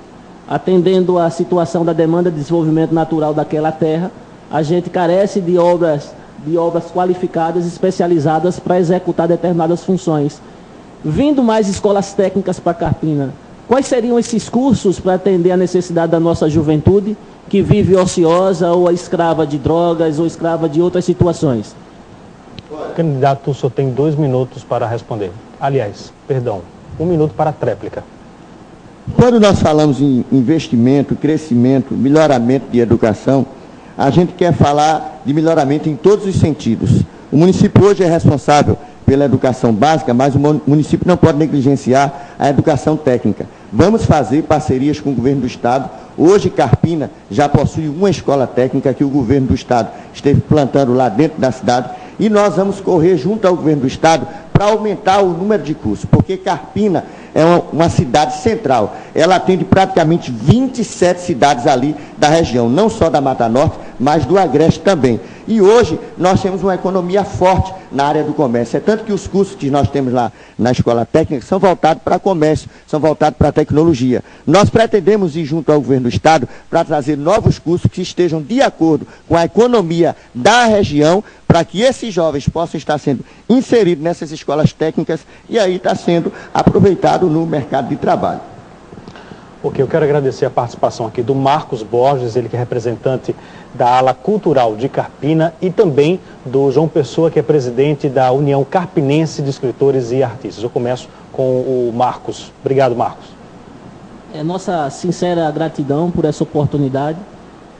S9: atendendo à situação da demanda de desenvolvimento natural daquela terra. A gente carece de obras qualificadas, especializadas para executar determinadas funções. Vindo mais escolas técnicas para Carpina, quais seriam esses cursos para atender a necessidade da nossa juventude, que vive ociosa ou escrava de drogas ou escrava de outras situações?
S2: Candidato, o senhor tem 2 minutos para responder. Aliás, perdão, 1 minuto para a tréplica.
S4: Quando nós falamos em investimento, crescimento, melhoramento de educação, a gente quer falar de melhoramento em todos os sentidos. O município hoje é responsável pela educação básica, mas o município não pode negligenciar a educação técnica. Vamos fazer parcerias com o governo do Estado. Hoje, Carpina já possui uma escola técnica que o governo do Estado esteve plantando lá dentro da cidade, e nós vamos correr junto ao governo do Estado para aumentar o número de cursos, porque Carpina é uma cidade central. Ela atende praticamente 27 cidades ali da região, não só da Mata Norte, mas do Agreste também. E hoje nós temos uma economia forte na área do comércio. É tanto que os cursos que nós temos lá na escola técnica são voltados para comércio, são voltados para tecnologia. Nós pretendemos ir junto ao governo do Estado para trazer novos cursos que estejam de acordo com a economia da região, para que esses jovens possam estar sendo inseridos nessas escolas técnicas e aí está sendo aproveitado no mercado de trabalho.
S2: Ok, eu quero agradecer a participação aqui do Marcos Borges, ele que é representante da ala cultural de Carpina, e também do João Pessoa, que é presidente da União Carpinense de Escritores e Artistas. Eu começo com o Marcos. Obrigado, Marcos.
S9: É nossa sincera gratidão por essa oportunidade.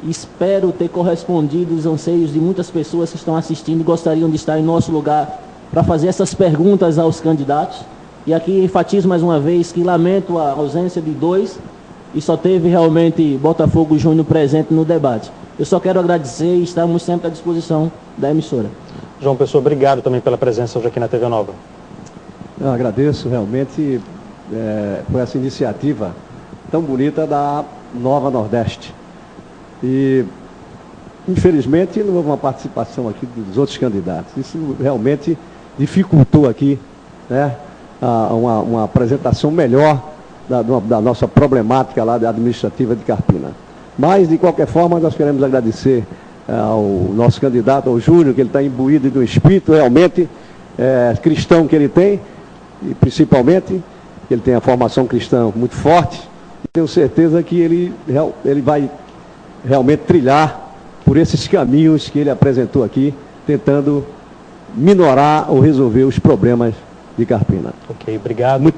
S9: Espero ter correspondido os anseios de muitas pessoas que estão assistindo e gostariam de estar em nosso lugar para fazer essas perguntas aos candidatos. E aqui enfatizo mais uma vez que lamento a ausência de dois e só teve realmente Botafogo Júnior presente no debate. Eu só quero agradecer e estamos sempre à disposição da emissora.
S2: João Pessoa, obrigado também pela presença hoje aqui na TV Nova.
S8: Eu agradeço realmente por essa iniciativa tão bonita da Nova Nordeste. E, infelizmente, não houve uma participação aqui dos outros candidatos. Isso realmente dificultou aqui, né, uma apresentação melhor da nossa problemática lá administrativa de Carpina. Mas, de qualquer forma, nós queremos agradecer ao nosso candidato, ao Júnior, que ele está imbuído de um espírito realmente cristão que ele tem, e principalmente, que ele tem a formação cristã muito forte, e tenho certeza que ele vai realmente trilhar por esses caminhos que ele apresentou aqui, tentando minorar ou resolver os problemas de Carpina.
S2: Ok, obrigado.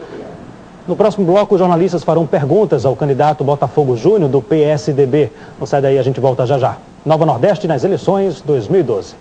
S2: No próximo bloco, os jornalistas farão perguntas ao candidato Botafogo Júnior do PSDB. Não sai daí, a gente volta já já. Nova Nordeste nas eleições 2012.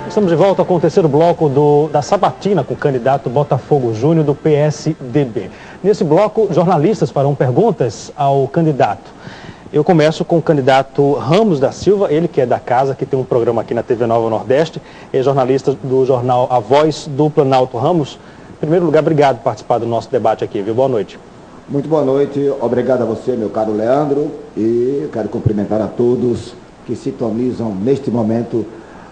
S2: Estamos de volta com o terceiro bloco da sabatina com o candidato Botafogo Júnior do PSDB. Nesse bloco, jornalistas farão perguntas ao candidato. Eu começo com o candidato Ramos da Silva, ele que é da casa, que tem um programa aqui na TV Nova Nordeste, é jornalista do jornal A Voz do Planalto. Ramos, em primeiro lugar, obrigado por participar do nosso debate aqui, viu? Boa noite.
S10: Muito boa noite, obrigado a você, meu caro Leandro, e eu quero cumprimentar a todos que sintonizam neste momento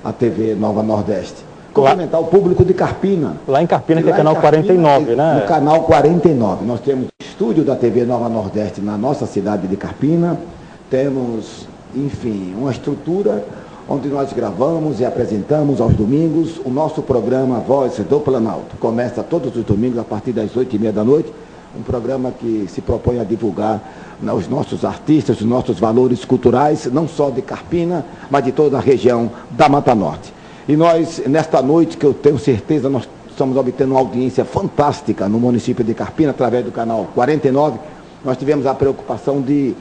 S10: a TV Nova Nordeste. Cumprimentar o público de Carpina.
S2: Lá em Carpina, que é canal 49, né?
S10: No canal 49. Nós temos estúdio da TV Nova Nordeste na nossa cidade de Carpina. Temos, enfim, uma estrutura onde nós gravamos e apresentamos aos domingos o nosso programa Voz do Planalto. Começa todos os domingos a partir das 8h30 da noite. Um programa que se propõe a divulgar os nossos artistas, os nossos valores culturais, não só de Carpina, mas de toda a região da Mata Norte. E nós, nesta noite, que eu tenho certeza, nós estamos obtendo uma audiência fantástica no município de Carpina, através do canal 49, nós tivemos a preocupação de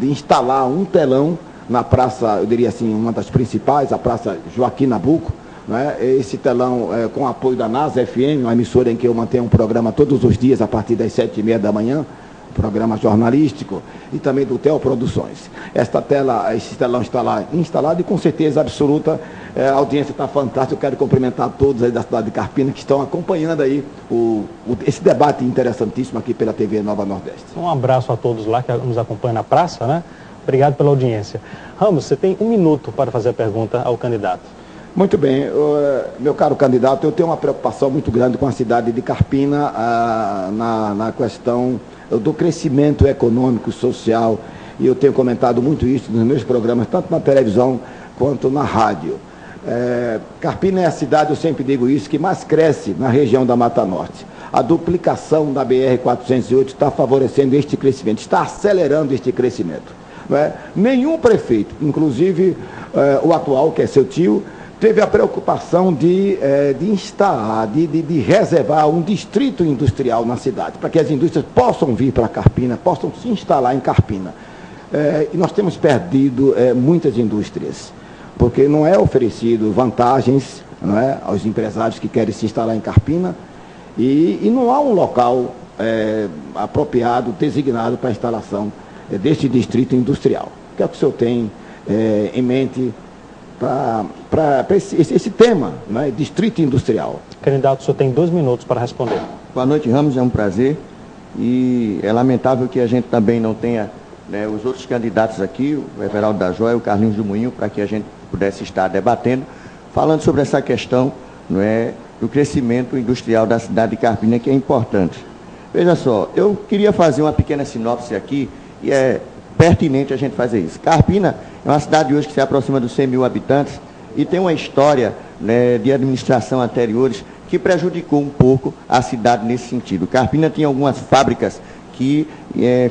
S10: instalar um telão na praça, eu diria assim, uma das principais, a Praça Joaquim Nabuco, né? Esse telão com apoio da NASA FM, uma emissora em que eu mantenho um programa todos os dias a partir das 7h30 da manhã, programa jornalístico, e também do Theo Produções. Esse telão está lá instalado e com certeza absoluta a audiência está fantástica. Eu quero cumprimentar todos aí da cidade de Carpina que estão acompanhando aí esse debate interessantíssimo aqui pela TV Nova Nordeste.
S2: Um abraço a todos lá que nos acompanham na praça, né? Obrigado pela audiência. Ramos, você tem 1 minuto para fazer a pergunta ao candidato.
S10: Muito bem, meu caro candidato, eu tenho uma preocupação muito grande com a cidade de Carpina na questão do crescimento econômico, social, e eu tenho comentado muito isso nos meus programas, tanto na televisão quanto na rádio. Carpina é a cidade, eu sempre digo isso, que mais cresce na região da Mata Norte. A duplicação da BR-408 está favorecendo este crescimento, está acelerando este crescimento. Não é? Nenhum prefeito, inclusive o atual, que é seu tio, teve a preocupação de instalar, de reservar um distrito industrial na cidade, para que as indústrias possam vir para Carpina, possam se instalar em Carpina. E nós temos perdido muitas indústrias, porque não é oferecido vantagens, não é, aos empresários que querem se instalar em Carpina, e não há um local apropriado, designado para a instalação deste distrito industrial. O que é que o senhor tem em mente para esse tema, né, distrito industrial?
S2: Candidato, o senhor tem 2 minutos para responder.
S4: Boa noite, Ramos, é um prazer. E é lamentável que a gente também não tenha, né, os outros candidatos aqui, o Everaldo da Joia, o Carlinhos do Moinho, para que a gente pudesse estar debatendo, falando sobre essa questão, não é, do crescimento industrial da cidade de Carpina, que é importante. Veja só, eu queria fazer uma pequena sinopse aqui, e é pertinente a gente fazer isso. Carpina é uma cidade hoje que se aproxima dos 100 mil habitantes e tem uma história, né, de administração anteriores que prejudicou um pouco a cidade nesse sentido. Carpina tinha algumas fábricas que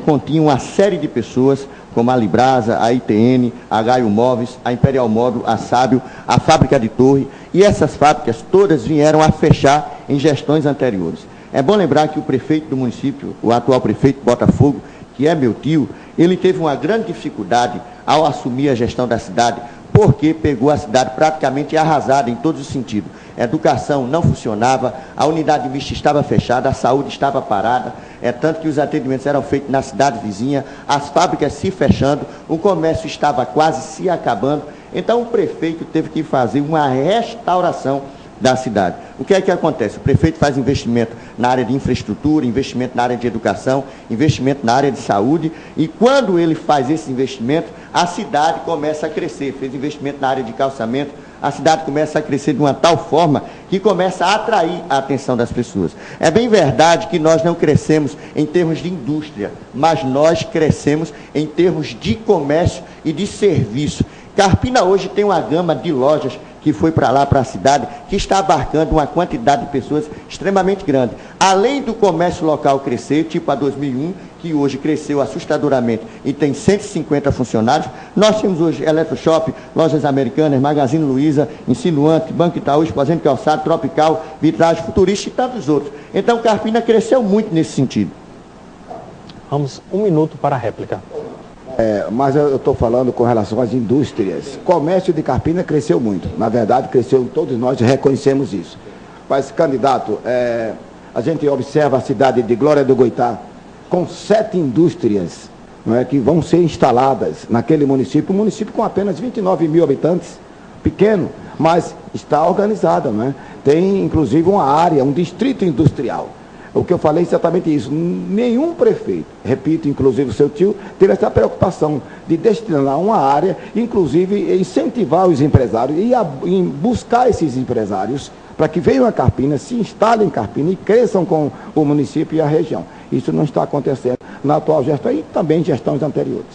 S4: continham uma série de pessoas, como a Librasa, a ITN, a Gaio Móveis, a Imperial Móvel, a Sábio, a Fábrica de Torre, e essas fábricas todas vieram a fechar em gestões anteriores. É bom lembrar que o prefeito do município, o atual prefeito Botafogo, que é meu tio, ele teve uma grande dificuldade ao assumir a gestão da cidade, porque pegou a cidade praticamente arrasada em todos os sentidos. A educação não funcionava, a unidade mista estava fechada, a saúde estava parada, tanto que os atendimentos eram feitos na cidade vizinha, as fábricas se fechando, o comércio estava quase se acabando. Então o prefeito teve que fazer uma restauração da cidade. O que é que acontece? O prefeito faz investimento na área de infraestrutura, investimento na área de educação, investimento na área de saúde, e quando ele faz esse investimento, a cidade começa a crescer. Fez investimento na área de calçamento, a cidade começa a crescer de uma tal forma que começa a atrair a atenção das pessoas. É bem verdade que nós não crescemos em termos de indústria, mas nós crescemos em termos de comércio e de serviço. Carpina hoje tem uma gama de lojas que foi para lá, para a cidade, que está abarcando uma quantidade de pessoas extremamente grande. Além do comércio local crescer, tipo a 2001, que hoje cresceu assustadoramente e tem 150 funcionários, nós temos hoje Eletroshop, Lojas Americanas, Magazine Luiza, Insinuante, Banco Itaú, Fazenda Calçado, Tropical, Vitragem, Futurista e tantos outros. Então, Carpina cresceu muito nesse sentido.
S2: Vamos 1 minuto para a réplica.
S10: Mas eu estou falando com relação às indústrias. O comércio de Carpina cresceu muito. Na verdade, cresceu, todos nós reconhecemos isso. Mas, candidato, a gente observa a cidade de Glória do Goitá com 7 indústrias, não é, que vão ser instaladas naquele município, um município com apenas 29 mil habitantes, pequeno, mas está organizada, não é? Tem, inclusive, uma área, um distrito industrial. O que eu falei é exatamente isso. Nenhum prefeito, repito, inclusive o seu tio, teve essa preocupação de destinar uma área, inclusive incentivar os empresários e buscar esses empresários para que venham a Carpina, se instalem em Carpina e cresçam com o município e a região. Isso não está acontecendo na atual gestão e também em gestões anteriores.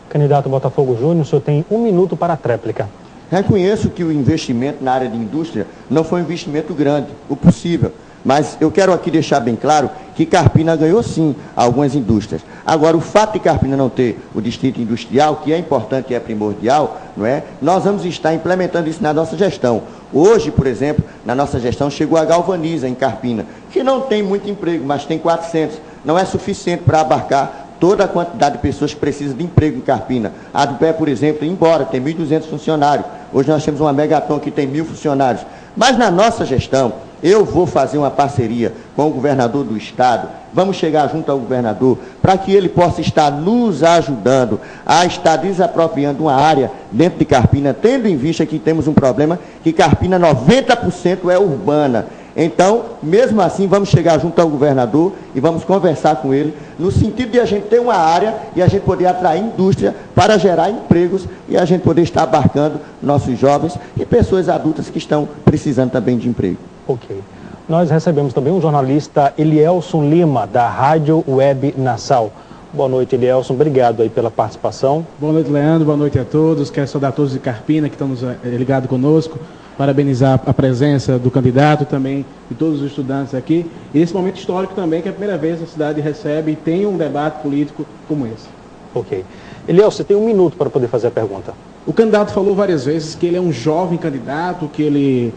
S2: Candidato Botafogo Júnior, o senhor tem 1 minuto para a tréplica.
S4: Reconheço que o investimento na área de indústria não foi um investimento grande, o possível. Mas eu quero aqui deixar bem claro que Carpina ganhou sim algumas indústrias. Agora, o fato de Carpina não ter o distrito industrial, que é importante e é primordial, não é? Nós vamos estar implementando isso na nossa gestão. Hoje, por exemplo, na nossa gestão chegou a Galvaniza em Carpina, que não tem muito emprego, mas tem 400. Não é suficiente para abarcar toda a quantidade de pessoas que precisam de emprego em Carpina. A do Pé, por exemplo, embora tem 1.200 funcionários. Hoje nós temos uma Megaton que tem 1.000 funcionários. Mas na nossa gestão, eu vou fazer uma parceria com o governador do estado, vamos chegar junto ao governador, para que ele possa estar nos ajudando a estar desapropriando uma área dentro de Carpina, tendo em vista que temos um problema, que Carpina 90% é urbana. Então, mesmo assim, vamos chegar junto ao governador e vamos conversar com ele, no sentido de a gente ter uma área e a gente poder atrair indústria para gerar empregos e a gente poder estar abarcando nossos jovens e pessoas adultas que estão precisando também de emprego.
S2: Ok. Nós recebemos também um jornalista, Elielson Lima, da Rádio Web Nassau. Boa noite, Elielson. Obrigado aí pela participação.
S11: Boa noite, Leandro. Boa noite a todos. Quero saudar todos de Carpina que estão ligados conosco. parabenizar a presença do candidato também de todos os estudantes aqui. E esse momento histórico também, que é a primeira vez a cidade recebe e tem um debate político como esse.
S2: Ok. Eliel, você tem 1 minuto para poder fazer a pergunta.
S11: O candidato falou várias vezes que ele é um jovem candidato, que ele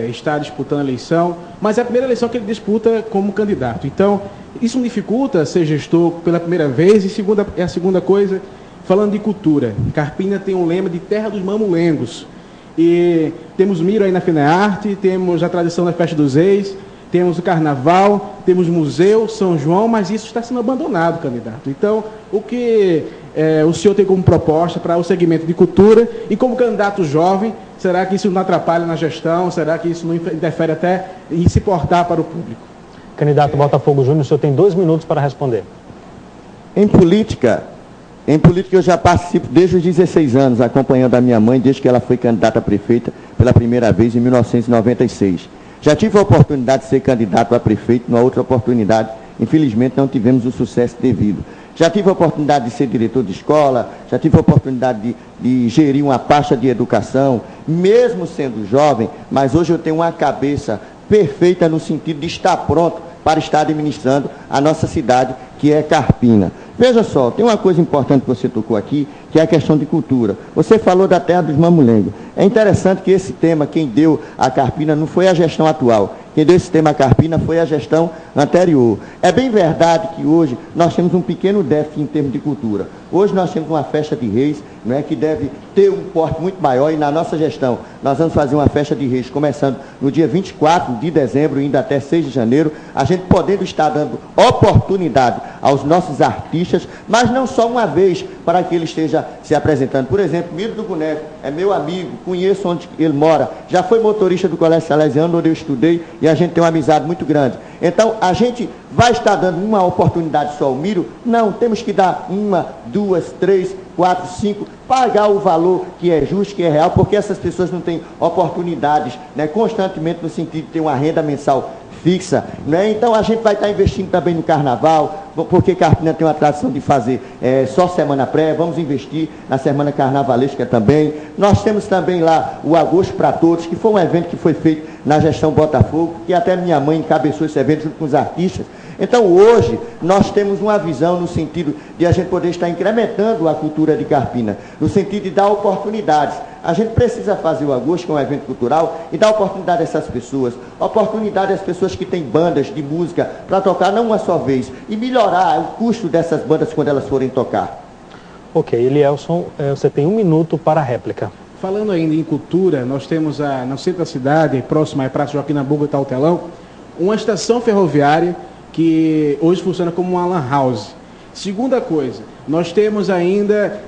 S11: está disputando a eleição, mas é a primeira eleição que ele disputa como candidato. Então, isso não dificulta ser gestor pela primeira vez. E a segunda coisa, falando de cultura, Carpina tem um lema de terra dos mamulengos. E temos Miro aí na FENEARTE, temos a tradição da Festa dos Reis, temos o Carnaval, temos Museu, São João, mas isso está sendo abandonado, candidato. Então, o que o senhor tem como proposta para o segmento de cultura e como candidato jovem, será que isso não atrapalha na gestão? Será que isso não interfere até em se portar para o público?
S2: Candidato Botafogo Júnior, o senhor tem 2 minutos para responder.
S4: Em política eu já participo desde os 16 anos, acompanhando a minha mãe, desde que ela foi candidata a prefeita pela primeira vez em 1996. Já tive a oportunidade de ser candidato a prefeito, numa outra oportunidade, infelizmente não tivemos o sucesso devido. Já tive a oportunidade de ser diretor de escola, já tive a oportunidade de gerir uma pasta de educação, mesmo sendo jovem, mas hoje eu tenho uma cabeça perfeita no sentido de estar pronto para estar administrando a nossa cidade, que é Carpina. Veja só, tem uma coisa importante que você tocou aqui, que é a questão de cultura. Você falou da terra dos mamulengos. É interessante que esse tema, quem deu a Carpina não foi a gestão atual. Quem deu esse tema a Carpina foi a gestão anterior. É bem verdade que hoje nós temos um pequeno déficit em termos de cultura. Hoje nós temos uma festa de reis, não é, que deve ter um porte muito maior, e na nossa gestão nós vamos fazer uma festa de reis começando no dia 24 de dezembro, indo até 6 de janeiro, a gente podendo estar dando oportunidade aos nossos artistas, mas não só uma vez para que ele esteja se apresentando. Por exemplo, Miro do Boneco é meu amigo, conheço onde ele mora, já foi motorista do Colégio Salesiano, onde eu estudei, e a gente tem uma amizade muito grande. Então, a gente vai estar dando uma oportunidade só ao Miro? Não, temos que dar 1, 2, 3, 4, 5, pagar o valor que é justo, que é real, porque essas pessoas não têm oportunidades, né, constantemente no sentido de ter uma renda mensal fixa, né? Então a gente vai estar investindo também no carnaval, porque Carpina tem uma tradição de fazer só semana pré, vamos investir na semana carnavalesca também. Nós temos também lá o Agosto para Todos, que foi um evento que foi feito na gestão Botafogo, que até minha mãe encabeçou esse evento junto com os artistas. Então hoje nós temos uma visão no sentido de a gente poder estar incrementando a cultura de Carpina, no sentido de dar oportunidades. A gente precisa fazer o Agosto, que é um evento cultural, e dar oportunidade a essas pessoas, oportunidade às pessoas que têm bandas de música para tocar não uma só vez, e melhorar o custo dessas bandas quando elas forem tocar.
S2: Ok, Elielson, você tem 1 minuto para a réplica.
S11: Falando ainda em cultura, nós temos no centro da cidade, próximo à Praça Joaquim Nabuco e Tautelão, uma estação ferroviária que hoje funciona como uma lan house. Segunda coisa, nós temos ainda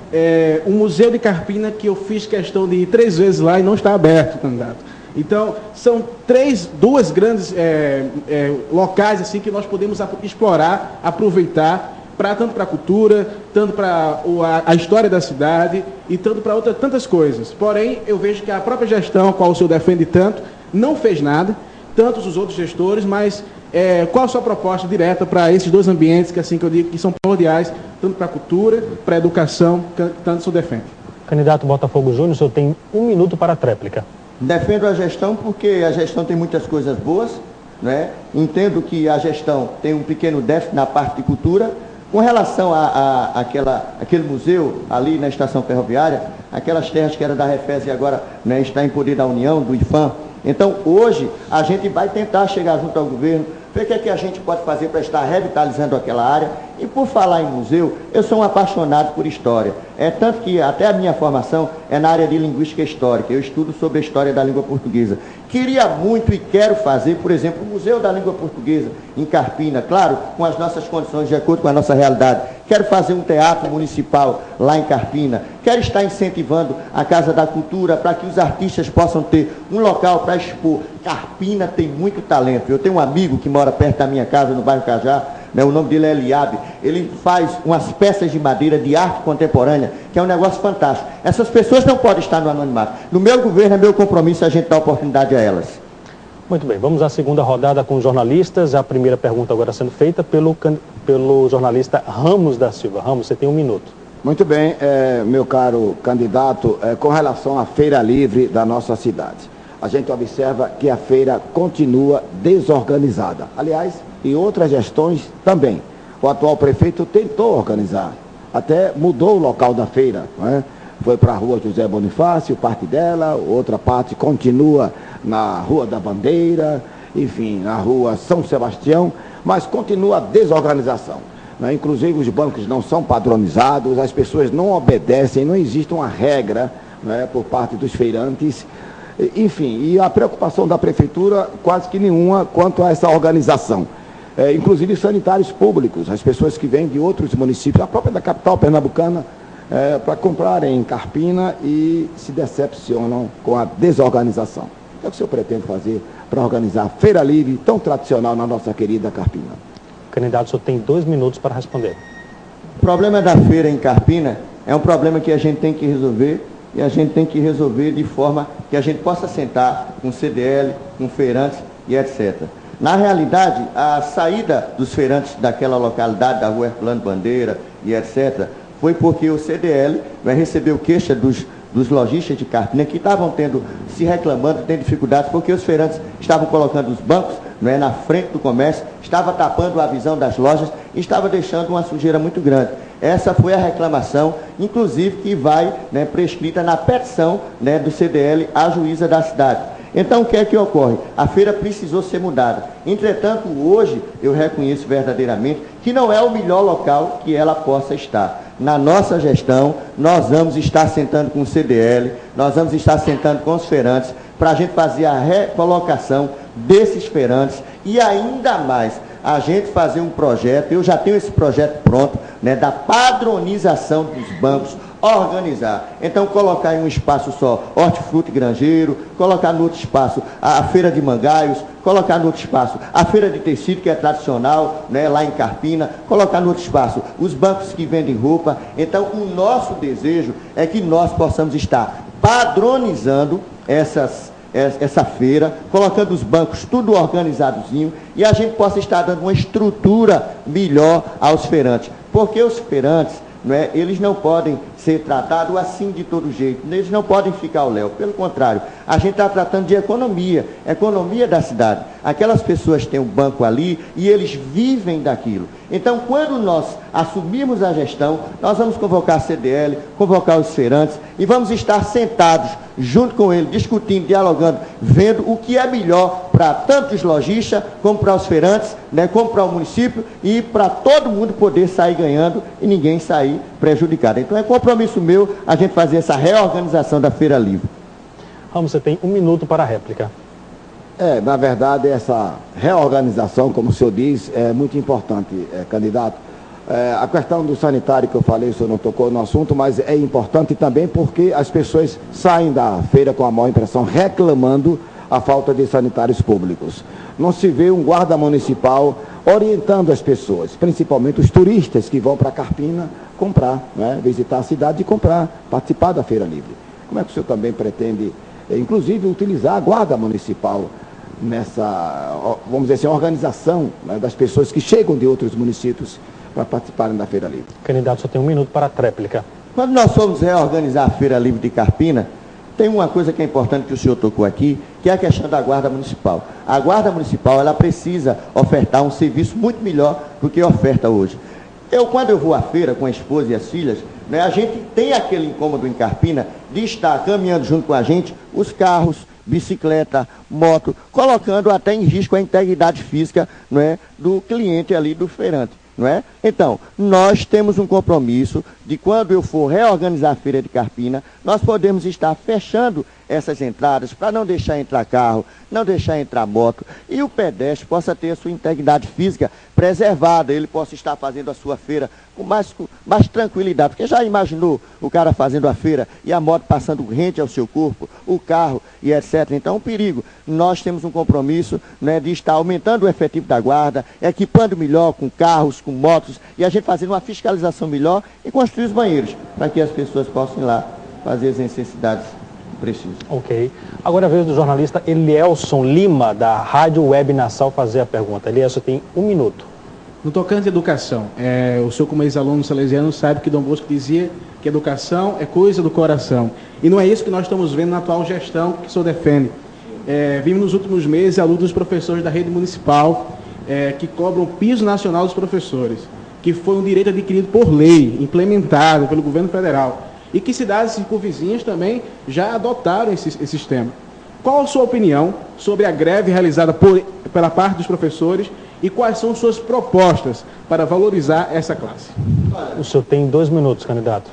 S11: um Museu de Carpina, que eu fiz questão de ir 3 vezes lá e não está aberto, candidato. Então, são 2 grandes locais assim, que nós podemos explorar, aproveitar, tanto para a cultura, tanto para a história da cidade e tanto para tantas coisas. Porém, eu vejo que a própria gestão, a qual o senhor defende tanto, não fez nada, tantos os outros gestores, mas qual a sua proposta direta para esses 2 ambientes que, assim que eu digo, que são primordiais, tanto para a cultura, para a educação, que tanto o senhor defende?
S2: Candidato Botafogo Júnior, o senhor tem 1 minuto para a tréplica. Defendo a gestão porque a gestão tem muitas coisas boas, né? Entendo que a gestão tem um pequeno déficit na parte de cultura. Com relação àquele museu ali na estação ferroviária, aquelas terras que eram da Refes e agora, né, está em poder da União, do IFAM. Então, hoje, a gente vai tentar chegar junto ao governo, ver o que é que a gente pode fazer para estar revitalizando aquela área. E por falar em museu, eu sou um apaixonado por história. Tanto que até a minha formação é na área de linguística histórica. Eu estudo sobre a história da língua portuguesa. Queria muito e quero fazer, por exemplo, o Museu da Língua Portuguesa em Carpina, claro, com as nossas condições, de acordo com a nossa realidade. Quero fazer um teatro municipal lá em Carpina. Quero estar incentivando a Casa da Cultura para que os artistas possam ter um local para expor. Carpina tem muito talento. Eu tenho um amigo que mora perto da minha casa, no bairro Cajá, né, o nome dele é Eliabe. Ele faz umas peças de madeira de arte contemporânea, que é um negócio fantástico. Essas pessoas não podem estar no anonimato. No meu governo, é meu compromisso a gente dar oportunidade a elas. Muito bem, vamos à segunda rodada com os jornalistas. A primeira pergunta agora sendo feita pelo jornalista Ramos da Silva. Ramos, você tem 1 minuto.
S10: Muito bem, meu caro candidato, com relação à Feira Livre da nossa cidade. a gente observa que a feira continua desorganizada. Aliás, em outras gestões também. O atual prefeito tentou organizar, até mudou o local da feira, não é? Foi para a rua José Bonifácio, parte dela, outra parte continua na Rua da Bandeira, enfim, na Rua São Sebastião, mas continua a desorganização. Né? Inclusive os bancos não são padronizados, as pessoas não obedecem, não existe uma regra, né, por parte dos feirantes. Enfim, e a preocupação da prefeitura quase que nenhuma quanto a essa organização. Inclusive sanitários públicos, as pessoas que vêm de outros municípios, a própria da capital pernambucana, para comprarem em Carpina e se decepcionam com a desorganização. O que o senhor pretende fazer para organizar a Feira Livre, tão tradicional na nossa querida Carpina?
S2: Candidato, o senhor tem 2 minutos para responder.
S4: O problema da feira em Carpina é um problema que a gente tem que resolver, e a gente tem que resolver de forma que a gente possa sentar com CDL, com feirantes e etc. Na realidade, a saída dos feirantes daquela localidade, da rua Herculano Bandeira e etc., foi porque o CDL recebeu queixa dos lojistas de Carpina que estavam se reclamando, tendo dificuldades, porque os feirantes estavam colocando os bancos na frente do comércio, estava tapando a visão das lojas e estava deixando uma sujeira muito grande. Essa foi a reclamação, inclusive, que vai prescrita na petição do CDL à juíza da cidade. Então, o que é que ocorre? A feira precisou ser mudada. Entretanto, hoje, eu reconheço verdadeiramente que não é o melhor local que ela possa estar. Na nossa gestão, nós vamos estar sentando com o CDL, nós vamos estar sentando com os feirantes, para a gente fazer a recolocação desses feirantes e ainda mais, a gente fazer um projeto, eu já tenho esse projeto pronto, da padronização dos bancos, organizar. Então, colocar em um espaço só hortifruti e granjeiro, colocar no outro espaço a feira de mangaios, colocar no outro espaço a feira de tecido, que é tradicional, lá em Carpina, colocar no outro espaço os bancos que vendem roupa. Então, o nosso desejo é que nós possamos estar padronizando essa feira, colocando os bancos tudo organizadozinho e a gente possa estar dando uma estrutura melhor aos feirantes. Porque os feirantes, eles não podem ser tratados assim de todo jeito, eles não podem ficar ao léu, pelo contrário, a gente está tratando de economia da cidade. Aquelas pessoas têm um banco ali e eles vivem daquilo. Então, quando nós assumirmos a gestão, nós vamos convocar a CDL, convocar os feirantes e vamos estar sentados junto com ele, discutindo, dialogando, vendo o que é melhor para tanto os lojistas, como para os feirantes, como para o município e para todo mundo poder sair ganhando e ninguém sair prejudicado. Então, é compromisso meu a gente fazer essa reorganização da Feira Livre.
S2: Ramos, você tem 1 minuto para a réplica.
S10: Na verdade, essa reorganização, como o senhor diz, é muito importante, candidato. A questão do sanitário que eu falei, o senhor não tocou no assunto, mas é importante também porque as pessoas saem da feira com a má impressão reclamando a falta de sanitários públicos. Não se vê um guarda municipal orientando as pessoas, principalmente os turistas que vão para Carpina comprar, visitar a cidade e comprar, participar da Feira Livre. Como é que o senhor também pretende, inclusive, utilizar a guarda municipal nessa, vamos dizer assim, organização das pessoas que chegam de outros municípios para participarem da Feira Livre?
S2: Candidato, só tem 1 minuto para a tréplica.
S4: Quando nós formos reorganizar a Feira Livre de Carpina, tem uma coisa que é importante que o senhor tocou aqui, que é a questão da Guarda Municipal. A Guarda Municipal, ela precisa ofertar um serviço muito melhor do que oferta hoje. Quando eu vou à feira com a esposa e as filhas, a gente tem aquele incômodo em Carpina de estar caminhando junto com a gente os carros, bicicleta, moto, colocando até em risco a integridade física do cliente ali, do feirante. Então, nós temos um compromisso de quando eu for reorganizar a Feira de Carpina, nós podemos estar fechando essas entradas para não deixar entrar carro, não deixar entrar moto e o pedestre possa ter a sua integridade física preservada, ele possa estar fazendo a sua feira com mais tranquilidade, porque já imaginou o cara fazendo a feira e a moto passando rente ao seu corpo, o carro e etc. Então, um perigo. Nós temos um compromisso de estar aumentando o efetivo da guarda, equipando melhor com carros, com motos e a gente fazendo uma fiscalização melhor e construir os banheiros para que as pessoas possam ir lá fazer as necessidades precisas.
S2: Ok. Agora é a vez do jornalista Elielson Lima, da Rádio Web Nassau, fazer a pergunta. Elielson, tem 1 minuto.
S11: No tocante à educação, o senhor como ex-aluno salesiano sabe que Dom Bosco dizia que educação é coisa do coração. E não é isso que nós estamos vendo na atual gestão que o senhor defende. vimos nos últimos meses a luta dos professores da rede municipal, que cobram o piso nacional dos professores, que foi um direito adquirido por lei, implementado pelo governo federal, e que cidades circunvizinhas também já adotaram esse sistema. Qual a sua opinião sobre a greve realizada pela parte dos professores e quais são suas propostas para valorizar essa classe?
S2: O senhor tem 2 minutos, candidato.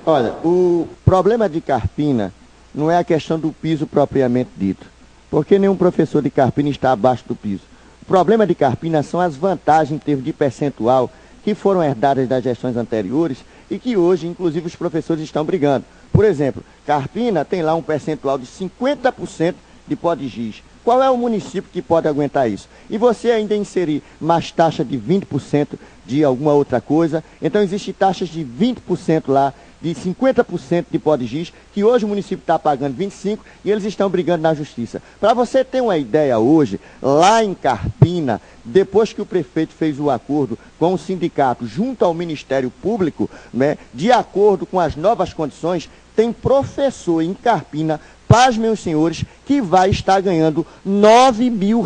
S4: Olha, o problema de Carpina não é a questão do piso propriamente dito, porque nenhum professor de Carpina está abaixo do piso. O problema de Carpina são as vantagens em termos de percentual que foram herdadas das gestões anteriores e que hoje, inclusive, os professores estão brigando. Por exemplo, Carpina tem lá um percentual de 50% de pó de giz. Qual é o município que pode aguentar isso? E você ainda inserir mais taxa de 20% de alguma outra coisa, então existe taxas de 20% lá, de 50% de pó de giz, que hoje o município está pagando 25% e eles estão brigando na justiça. Para você ter uma ideia hoje, lá em Carpina, depois que o prefeito fez o acordo com o sindicato junto ao Ministério Público, né, de acordo com as novas condições, tem professor em Carpina, pasmem os senhores, que vai estar ganhando R$9 mil.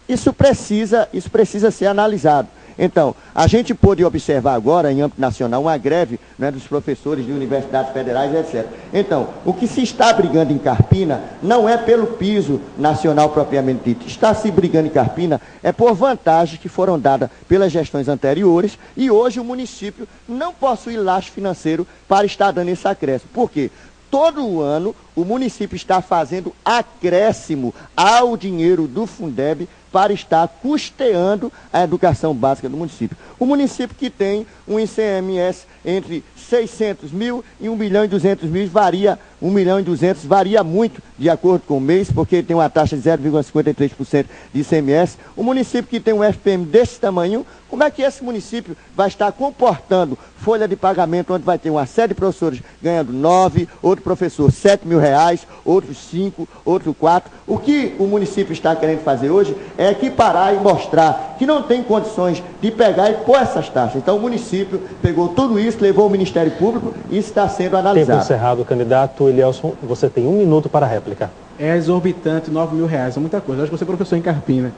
S4: Isso precisa ser analisado. Então, a gente pôde observar agora, em âmbito nacional, uma greve, né, dos professores de universidades federais, etc. Então, o que se está brigando em Carpina não é pelo piso nacional propriamente dito. Está se brigando em Carpina é por vantagens que foram dadas pelas gestões anteriores e hoje o município não possui laço financeiro para estar dando esse acréscimo. Por quê? Todo ano o município está fazendo acréscimo ao dinheiro do Fundeb para estar custeando a educação básica do município. O município que tem um ICMS entre 600 mil e 1.200.000 varia, 1.200.000 varia muito de acordo com o mês, porque tem uma taxa de 0,53% de ICMS. O município que tem um FPM desse tamanho, como é que esse município vai estar comportando folha de pagamento onde vai ter uma série de professores ganhando 9, outro professor R$7 mil, outros 5, outro 4. O que o município está querendo fazer hoje é equiparar e mostrar que não tem condições de pegar e pôr essas taxas. Então o município pegou tudo isso, levou ao Ministério Público e está sendo analisado.
S2: Tempo encerrado, candidato Elielson, você tem 1 minuto para a réplica.
S11: É exorbitante, R$9 mil, é muita coisa. Eu acho que você é professor em Carpina.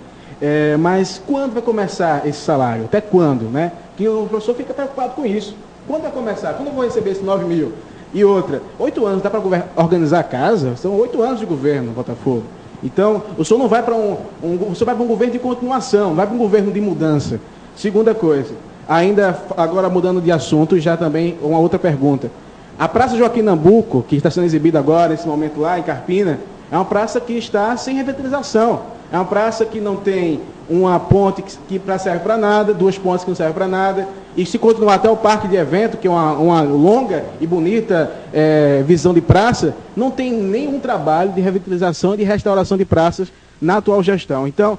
S11: Mas quando vai começar esse salário? Até quando, né? Que o professor fica preocupado com isso. Quando vai começar? Quando eu vou receber esse 9 mil? E outra, 8 anos dá para organizar a casa? São 8 anos de governo, Botafogo. Então, o senhor não vai para o senhor vai para um governo de continuação, não vai para um governo de mudança. Segunda coisa, ainda agora mudando de assunto, já também uma outra pergunta. A Praça Joaquim Nabuco, que está sendo exibida agora, nesse momento lá em Carpina, é uma praça que está sem revitalização. É uma praça que não tem uma ponte que serve para nada, 2 pontes que não servem para nada. E se continuar até o parque de evento, que é uma longa e bonita visão de praça, não tem nenhum trabalho de revitalização e de restauração de praças na atual gestão. Então,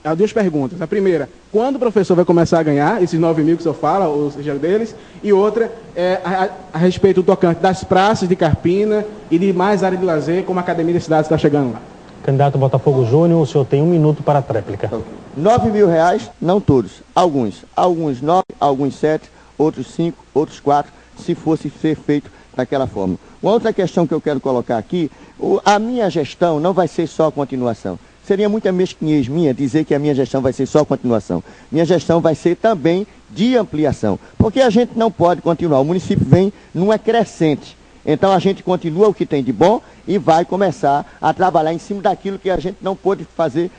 S11: há 2 perguntas. A primeira, quando o professor vai começar a ganhar esses 9 mil que o senhor fala, ou seja, deles? E outra, a respeito do tocante das praças de Carpina e de mais área de lazer, como a Academia da Cidade está chegando lá.
S2: Candidato Botafogo Júnior, o senhor tem 1 minuto para a tréplica.
S4: R$9 mil, não todos. Alguns 9, alguns 7, outros 5, outros 4, se fosse ser feito daquela forma. Uma outra questão que eu quero colocar aqui, a minha gestão não vai ser só continuação. Seria muita mesquinhez minha dizer que a minha gestão vai ser só continuação. Minha gestão vai ser também de ampliação. Porque a gente não pode continuar. O município vem numa crescente. Então a gente continua o que tem de bom e vai começar a trabalhar em cima daquilo que a gente não pôde fazer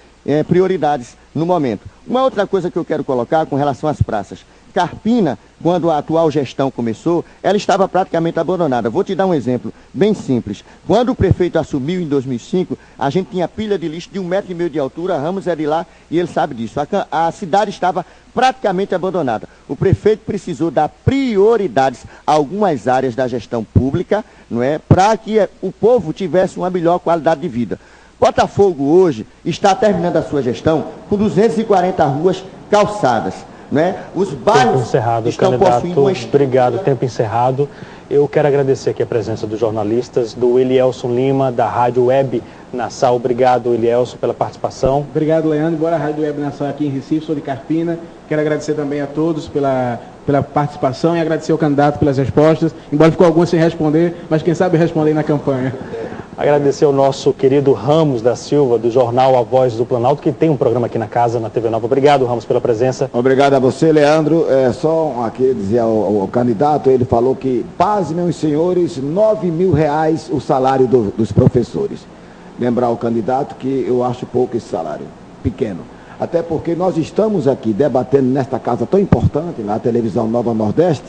S4: prioridades no momento. Uma outra coisa que eu quero colocar com relação às praças. Carpina, quando a atual gestão começou, ela estava praticamente abandonada. Vou te dar um exemplo bem simples. Quando o prefeito assumiu em 2005, a gente tinha pilha de lixo de 1,5 metro de altura, Ramos é de lá e ele sabe disso. A cidade estava praticamente abandonada. O prefeito precisou dar prioridades a algumas áreas da gestão pública, não é, para que o povo tivesse uma melhor qualidade de vida. Botafogo hoje está terminando a sua gestão com 240 ruas calçadas. Né? Os bairros
S2: encerrado,
S4: estão possuindo uma estrutura...
S2: Obrigado, tempo encerrado. Eu quero agradecer aqui a presença dos jornalistas, do Elielson Lima, da Rádio Web Nassau. Obrigado, Elielson, pela participação.
S11: Obrigado, Leandro. Embora a Rádio Web Nassau aqui em Recife, sou de Carpina. Quero agradecer também a todos pela participação e agradecer ao candidato pelas respostas. Embora ficou alguns sem responder, mas quem sabe responder na campanha.
S2: Agradecer ao nosso querido Ramos da Silva, do jornal A Voz do Planalto, que tem um programa aqui na casa, na TV Nova. Obrigado, Ramos, pela presença.
S10: Obrigado a você, Leandro. Só aqui dizer ao candidato, ele falou que, pasmem os senhores, R$9.000 o salário dos professores. Lembrar ao candidato que eu acho pouco esse salário, pequeno. Até porque nós estamos aqui debatendo nesta casa tão importante, na televisão Nova Nordeste,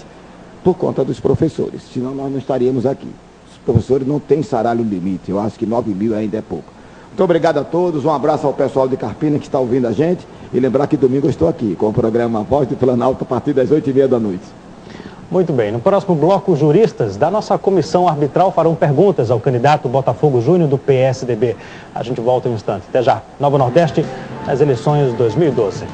S10: por conta dos professores. Senão nós não estaríamos aqui. Os professores não têm salário limite. Eu acho que 9.000 ainda é pouco. Muito obrigado a todos. Um abraço ao pessoal de Carpina que está ouvindo a gente. E lembrar que domingo eu estou aqui com o programa Voz do Planalto a partir das 8h30 da noite.
S2: Muito bem. No próximo bloco, juristas da nossa comissão arbitral farão perguntas ao candidato Botafogo Júnior do PSDB. A gente volta em um instante. Até já. Nova Nordeste, nas eleições de 2012.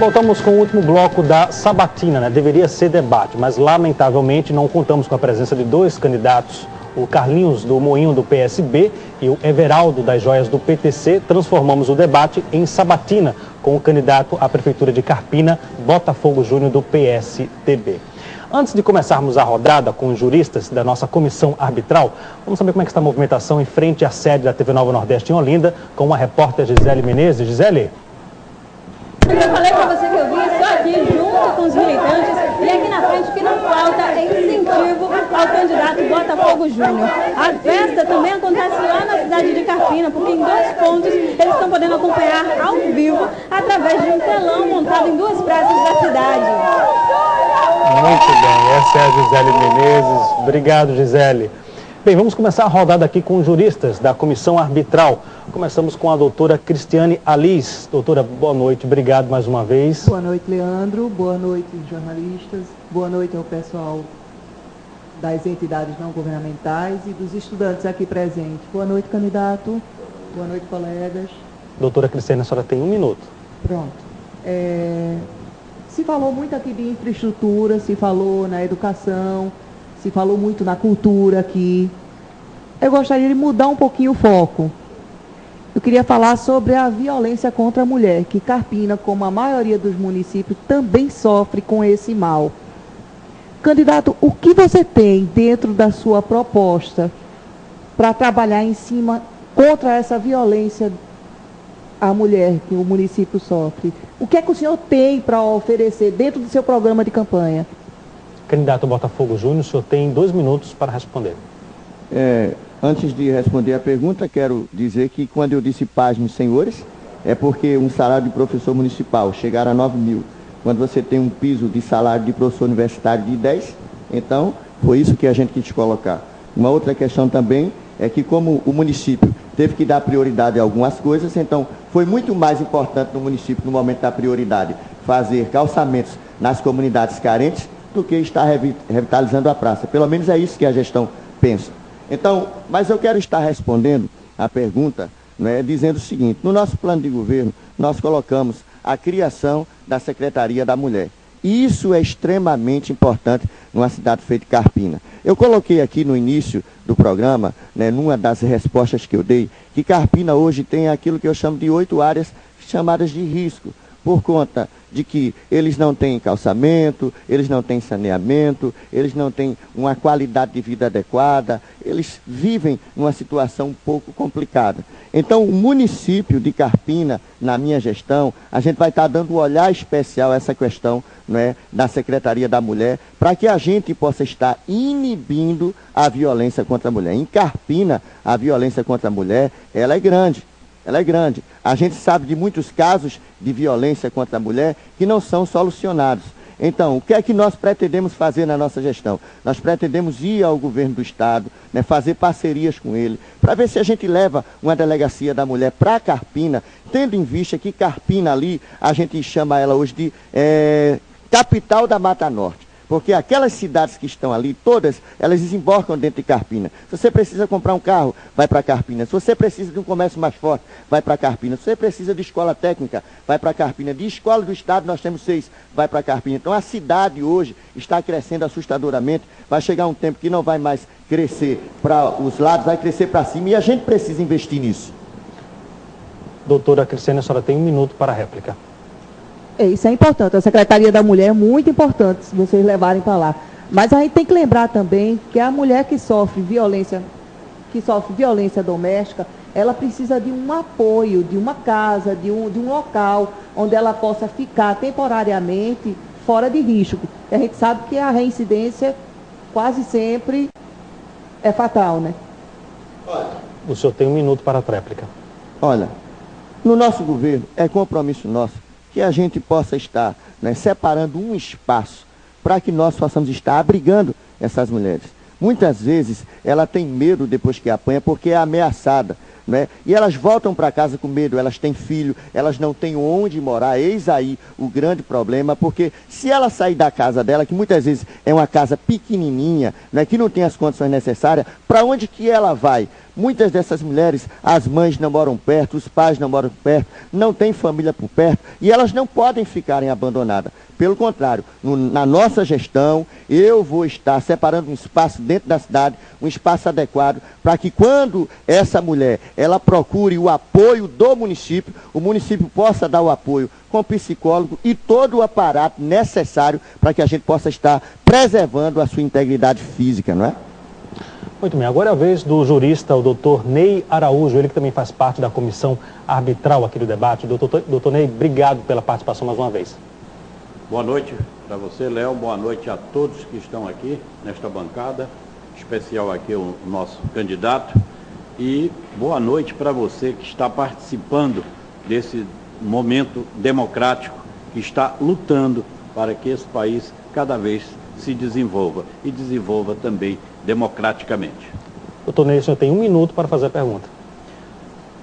S2: Voltamos com o último bloco da sabatina, né? Deveria ser debate, mas lamentavelmente não contamos com a presença de dois candidatos, o Carlinhos do Moinho do PSB e o Everaldo das Joias do PTC. Transformamos o debate em sabatina com o candidato à Prefeitura de Carpina, Botafogo Júnior do PSDB. Antes de começarmos a rodada com os juristas da nossa comissão arbitral, vamos saber como é que está a movimentação em frente à sede da TV Nova Nordeste em Olinda, com a repórter Gisele Menezes. Gisele?
S7: Eu falei pra você que eu vim só aqui junto com os militantes e aqui na frente o que não falta é incentivo ao candidato Botafogo Júnior. A festa também acontece lá na cidade de Carpina, porque em 2 pontos eles estão podendo acompanhar ao vivo através de um telão montado em 2 praças da cidade.
S2: Muito bem, essa é a Gisele Menezes. Obrigado, Gisele. Bem, vamos começar a rodada aqui com os juristas da comissão arbitral. Começamos com a doutora Cristiane Alice. Doutora, boa noite, obrigado mais uma vez.
S12: Boa noite, Leandro. Boa noite, jornalistas. Boa noite ao pessoal das entidades não governamentais e dos estudantes aqui presentes. Boa noite, candidato. Boa noite, colegas.
S2: Doutora Cristiane, a senhora tem 1 minuto.
S12: Pronto. Se falou muito aqui de infraestrutura, se falou na educação, se falou muito na cultura aqui. Eu gostaria de mudar um pouquinho o foco. Eu queria falar sobre a violência contra a mulher, que Carpina, como a maioria dos municípios, também sofre com esse mal. Candidato, o que você tem dentro da sua proposta para trabalhar em cima contra essa violência à mulher que o município sofre? O que é que o senhor tem para oferecer dentro do seu programa de campanha?
S2: Candidato Botafogo Júnior, o senhor tem 2 minutos para responder.
S4: Antes de responder a pergunta, quero dizer que quando eu disse pasmem, senhores, é porque um salário de professor municipal chegar a 9.000, quando você tem um piso de salário de professor universitário de 10, então foi isso que a gente quis colocar. Uma outra questão também é que como o município teve que dar prioridade a algumas coisas, então foi muito mais importante no município, no momento da prioridade, fazer calçamentos nas comunidades carentes do que estar revitalizando a praça. Pelo menos é isso que a gestão pensa. Então, mas eu quero estar respondendo a pergunta, né, dizendo o seguinte: no nosso plano de governo, nós colocamos a criação da Secretaria da Mulher. E isso é extremamente importante numa cidade feita de Carpina. Eu coloquei aqui no início do programa, né, numa das respostas que eu dei, que Carpina hoje tem aquilo que eu chamo de 8 áreas chamadas de risco, por conta de que eles não têm calçamento, eles não têm saneamento, eles não têm uma qualidade de vida adequada, eles vivem numa situação um pouco complicada. Então, o município de Carpina, na minha gestão, a gente vai estar dando um olhar especial a essa questão, né, da Secretaria da Mulher, para que a gente possa estar inibindo a violência contra a mulher. Em Carpina, a violência contra a mulher, ela é grande. Ela é grande. A gente sabe de muitos casos de violência contra a mulher que não são solucionados. Então, o que é que nós pretendemos fazer na nossa gestão? Nós pretendemos ir ao governo do Estado, né, fazer parcerias com ele, para ver se a gente leva uma delegacia da mulher para Carpina, tendo em vista que Carpina ali, a gente chama ela hoje de capital da Mata Norte. porque aquelas cidades que estão ali, todas, elas desembocam dentro de Carpina. Se você precisa comprar um carro, vai para Carpina. Se você precisa de um comércio mais forte, vai para Carpina. Se você precisa de escola técnica, vai para Carpina. De escola do estado, nós temos 6, vai para Carpina. Então a cidade hoje está crescendo assustadoramente. Vai chegar um tempo que não vai mais crescer para os lados, vai crescer para cima, e a gente precisa investir nisso.
S2: Doutora Cristiane, a senhora tem 1 minuto para a réplica.
S12: Isso é importante. A Secretaria da Mulher é muito importante, se vocês levarem para lá. Mas a gente tem que lembrar também que a mulher que sofre violência doméstica, ela precisa de um apoio, de uma casa, de um local onde ela possa ficar temporariamente fora de risco. E a gente sabe que a reincidência quase sempre é fatal, né?
S2: O senhor tem 1 minuto para a réplica.
S4: Olha, no nosso governo, é compromisso nosso que a gente possa estar, né, separando um espaço para que nós possamos estar abrigando essas mulheres. Muitas vezes ela tem medo depois que apanha porque é ameaçada, né? E elas voltam para casa com medo, elas têm filho, elas não têm onde morar. Eis aí o grande problema, porque se ela sair da casa dela, que muitas vezes é uma casa pequenininha, né, que não tem as condições necessárias, para onde que ela vai? Muitas dessas mulheres, as mães não moram perto, os pais não moram perto, não tem família por perto, e elas não podem ficarem abandonadas. Pelo contrário, na nossa gestão, eu vou estar separando um espaço dentro da cidade, um espaço adequado, para que quando essa mulher, ela procure o apoio do município, o município possa dar o apoio com psicólogo e todo o aparato necessário para que a gente possa estar preservando a sua integridade física, não é?
S2: Muito bem, agora é a vez do jurista, o doutor Ney Araújo, ele que também faz parte da comissão arbitral aqui do debate. Doutor Ney, obrigado pela participação mais uma vez.
S13: Boa noite para você, Léo, boa noite a todos que estão aqui nesta bancada, em especial aqui o nosso candidato, e boa noite para você que está participando desse momento democrático, que está lutando para que esse país cada vez se desenvolva e desenvolva também democraticamente.
S2: Doutor Ney, o senhor tem 1 minuto para fazer a pergunta.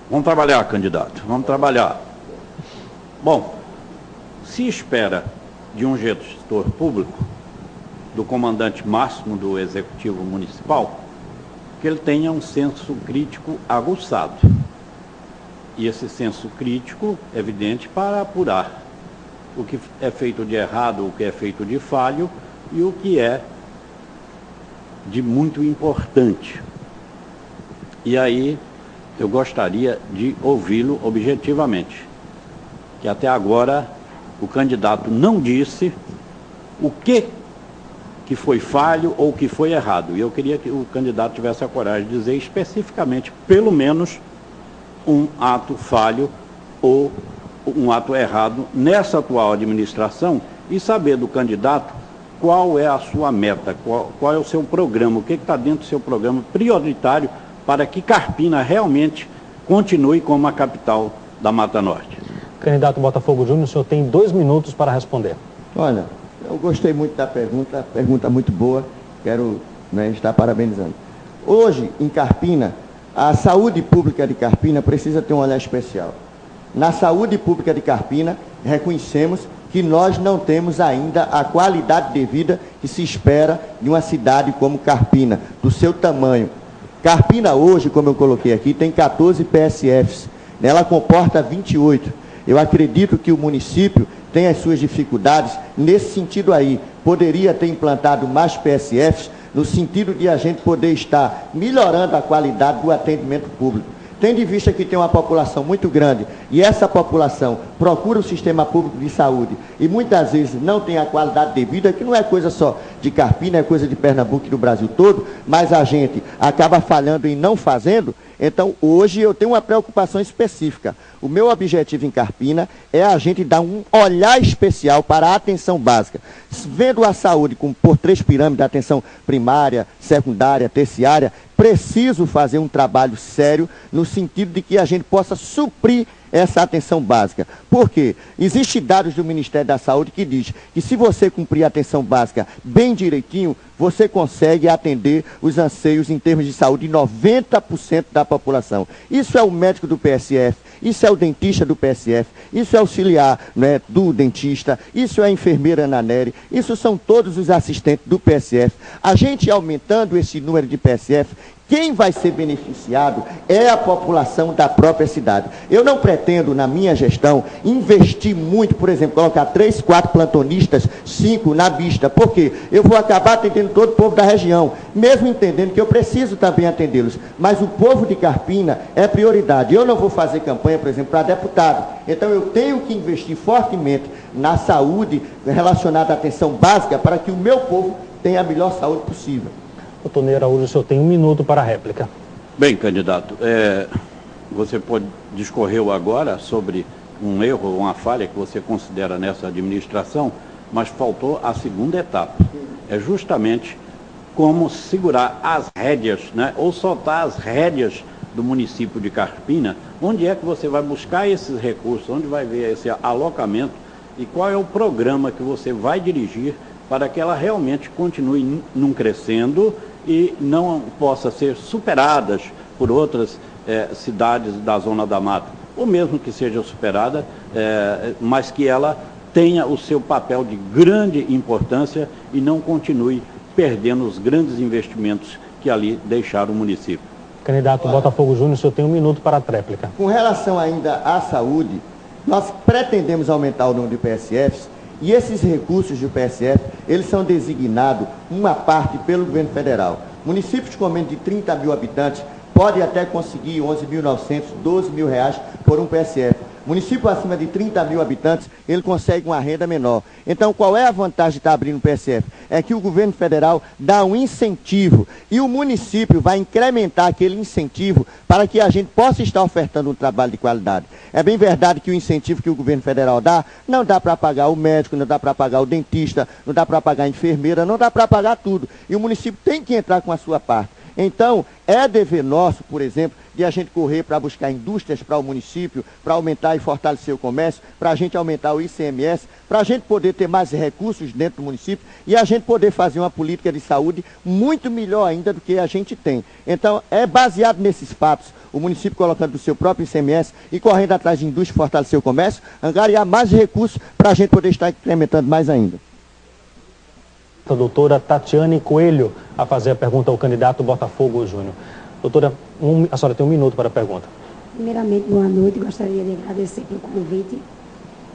S13: Vamos trabalhar, candidato, vamos trabalhar. Bom, se espera de um gestor público, do comandante máximo do Executivo Municipal, que ele tenha um senso crítico aguçado. E esse senso crítico, evidente, para apurar o que é feito de errado, o que é feito de falho e o que é de muito importante. E aí eu gostaria de ouvi-lo objetivamente, que até agora o candidato não disse o que foi falho ou o que foi errado. E eu queria que o candidato tivesse a coragem de dizer especificamente, pelo menos, um ato falho ou um ato errado nessa atual administração e saber do candidato qual é a sua meta, qual é o seu programa, o que está dentro do seu programa prioritário para que Carpina realmente continue como a capital da Mata Norte.
S2: Candidato Botafogo Júnior, o senhor tem 2 minutos para responder.
S4: Olha, eu gostei muito da pergunta muito boa, quero, né, estar parabenizando. Hoje, em Carpina, a saúde pública de Carpina precisa ter um olhar especial. Na saúde pública de Carpina, reconhecemos que nós não temos ainda a qualidade de vida que se espera de uma cidade como Carpina, do seu tamanho. Carpina hoje, como eu coloquei aqui, tem 14 PSFs, ela comporta 28. Eu acredito que o município tem as suas dificuldades nesse sentido aí. Poderia ter implantado mais PSFs no sentido de a gente poder estar melhorando a qualidade do atendimento público. Tendo em vista que tem uma população muito grande e essa população procura o sistema público de saúde e muitas vezes não tem a qualidade de vida, que não é coisa só de Carpina, é coisa de Pernambuco e do Brasil todo, mas a gente acaba falhando em não fazendo. Então, hoje eu tenho uma preocupação específica. O meu objetivo em Carpina é a gente dar um olhar especial para a atenção básica. Vendo a saúde por 3 pirâmides, atenção primária, secundária, terciária, preciso fazer um trabalho sério no sentido de que a gente possa suprir essa atenção básica. Por quê? Existem dados do Ministério da Saúde que diz que se você cumprir a atenção básica bem direitinho, você consegue atender os anseios em termos de saúde de 90% da população. Isso é o médico do PSF, isso é o dentista do PSF, isso é auxiliar, né, do dentista, isso é a enfermeira Ana Nery, isso são todos os assistentes do PSF. A gente aumentando esse número de PSF, quem vai ser beneficiado é a população da própria cidade. Eu não pretendo, na minha gestão, investir muito, por exemplo, colocar 3, 4 plantonistas, 5 na pista, porque eu vou acabar atendendo todo o povo da região, mesmo entendendo que eu preciso também atendê-los. Mas o povo de Carpina é prioridade. Eu não vou fazer campanha, por exemplo, para deputado. Então eu tenho que investir fortemente na saúde relacionada à atenção básica para que o meu povo tenha a melhor saúde possível.
S2: Doutor Ney Araújo, o senhor tem 1 minuto para a réplica.
S13: Bem, candidato, você discorreu agora sobre um erro, uma falha que você considera nessa administração, mas faltou a segunda etapa. É justamente como segurar as rédeas, né, ou soltar as rédeas do município de Carpina. Onde é que você vai buscar esses recursos, onde vai ver esse alocamento e qual é o programa que você vai dirigir para que ela realmente continue não crescendo e não possa ser superadas por outras cidades da Zona da Mata, ou mesmo que seja superada, mas que ela tenha o seu papel de grande importância e não continue perdendo os grandes investimentos que ali deixaram o município.
S2: Candidato Botafogo Júnior, o senhor tem 1 minuto para a réplica.
S4: Com relação ainda à saúde, nós pretendemos aumentar o número de PSFs. E esses recursos do PSF, eles são designados, uma parte, pelo governo federal. Municípios com menos de 30 mil habitantes podem até conseguir 11.900, 12 mil reais por um PSF. Município acima de 30 mil habitantes, ele consegue uma renda menor. Então, qual é a vantagem de estar abrindo o PSF? É que o governo federal dá um incentivo e o município vai incrementar aquele incentivo para que a gente possa estar ofertando um trabalho de qualidade. É bem verdade que o incentivo que o governo federal dá, não dá para pagar o médico, não dá para pagar o dentista, não dá para pagar a enfermeira, não dá para pagar tudo. E o município tem que entrar com a sua parte. Então, é dever nosso, por exemplo, de a gente correr para buscar indústrias para o município, para aumentar e fortalecer o comércio, para a gente aumentar o ICMS, para a gente poder ter mais recursos dentro do município e a gente poder fazer uma política de saúde muito melhor ainda do que a gente tem. Então, é baseado nesses fatos, o município colocando o seu próprio ICMS e correndo atrás de indústria, fortalecer o comércio, angariar mais recursos para a gente poder estar incrementando mais ainda.
S2: A doutora Tatiane Coelho a fazer a pergunta ao candidato Botafogo Júnior. Doutora, a senhora tem 1 minuto para a pergunta.
S14: Primeiramente, boa noite. Gostaria de agradecer pelo convite.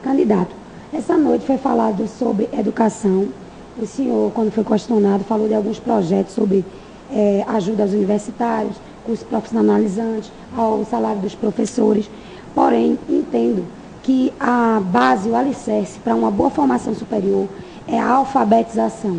S14: Candidato, essa noite foi falado sobre educação. O senhor, quando foi questionado, falou de alguns projetos sobre ajuda aos universitários, cursos profissionalizantes, ao salário dos professores. Porém, entendo que a base, o alicerce para uma boa formação superior é a alfabetização.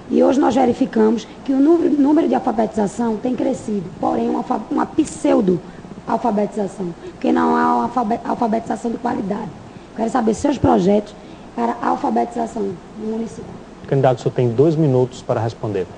S14: E hoje nós verificamos que o número de alfabetização tem crescido, porém uma pseudo-alfabetização, porque não há uma alfabetização de qualidade. Quero saber seus projetos para a alfabetização no município.
S2: Candidato, o senhor tem 2 minutos para responder.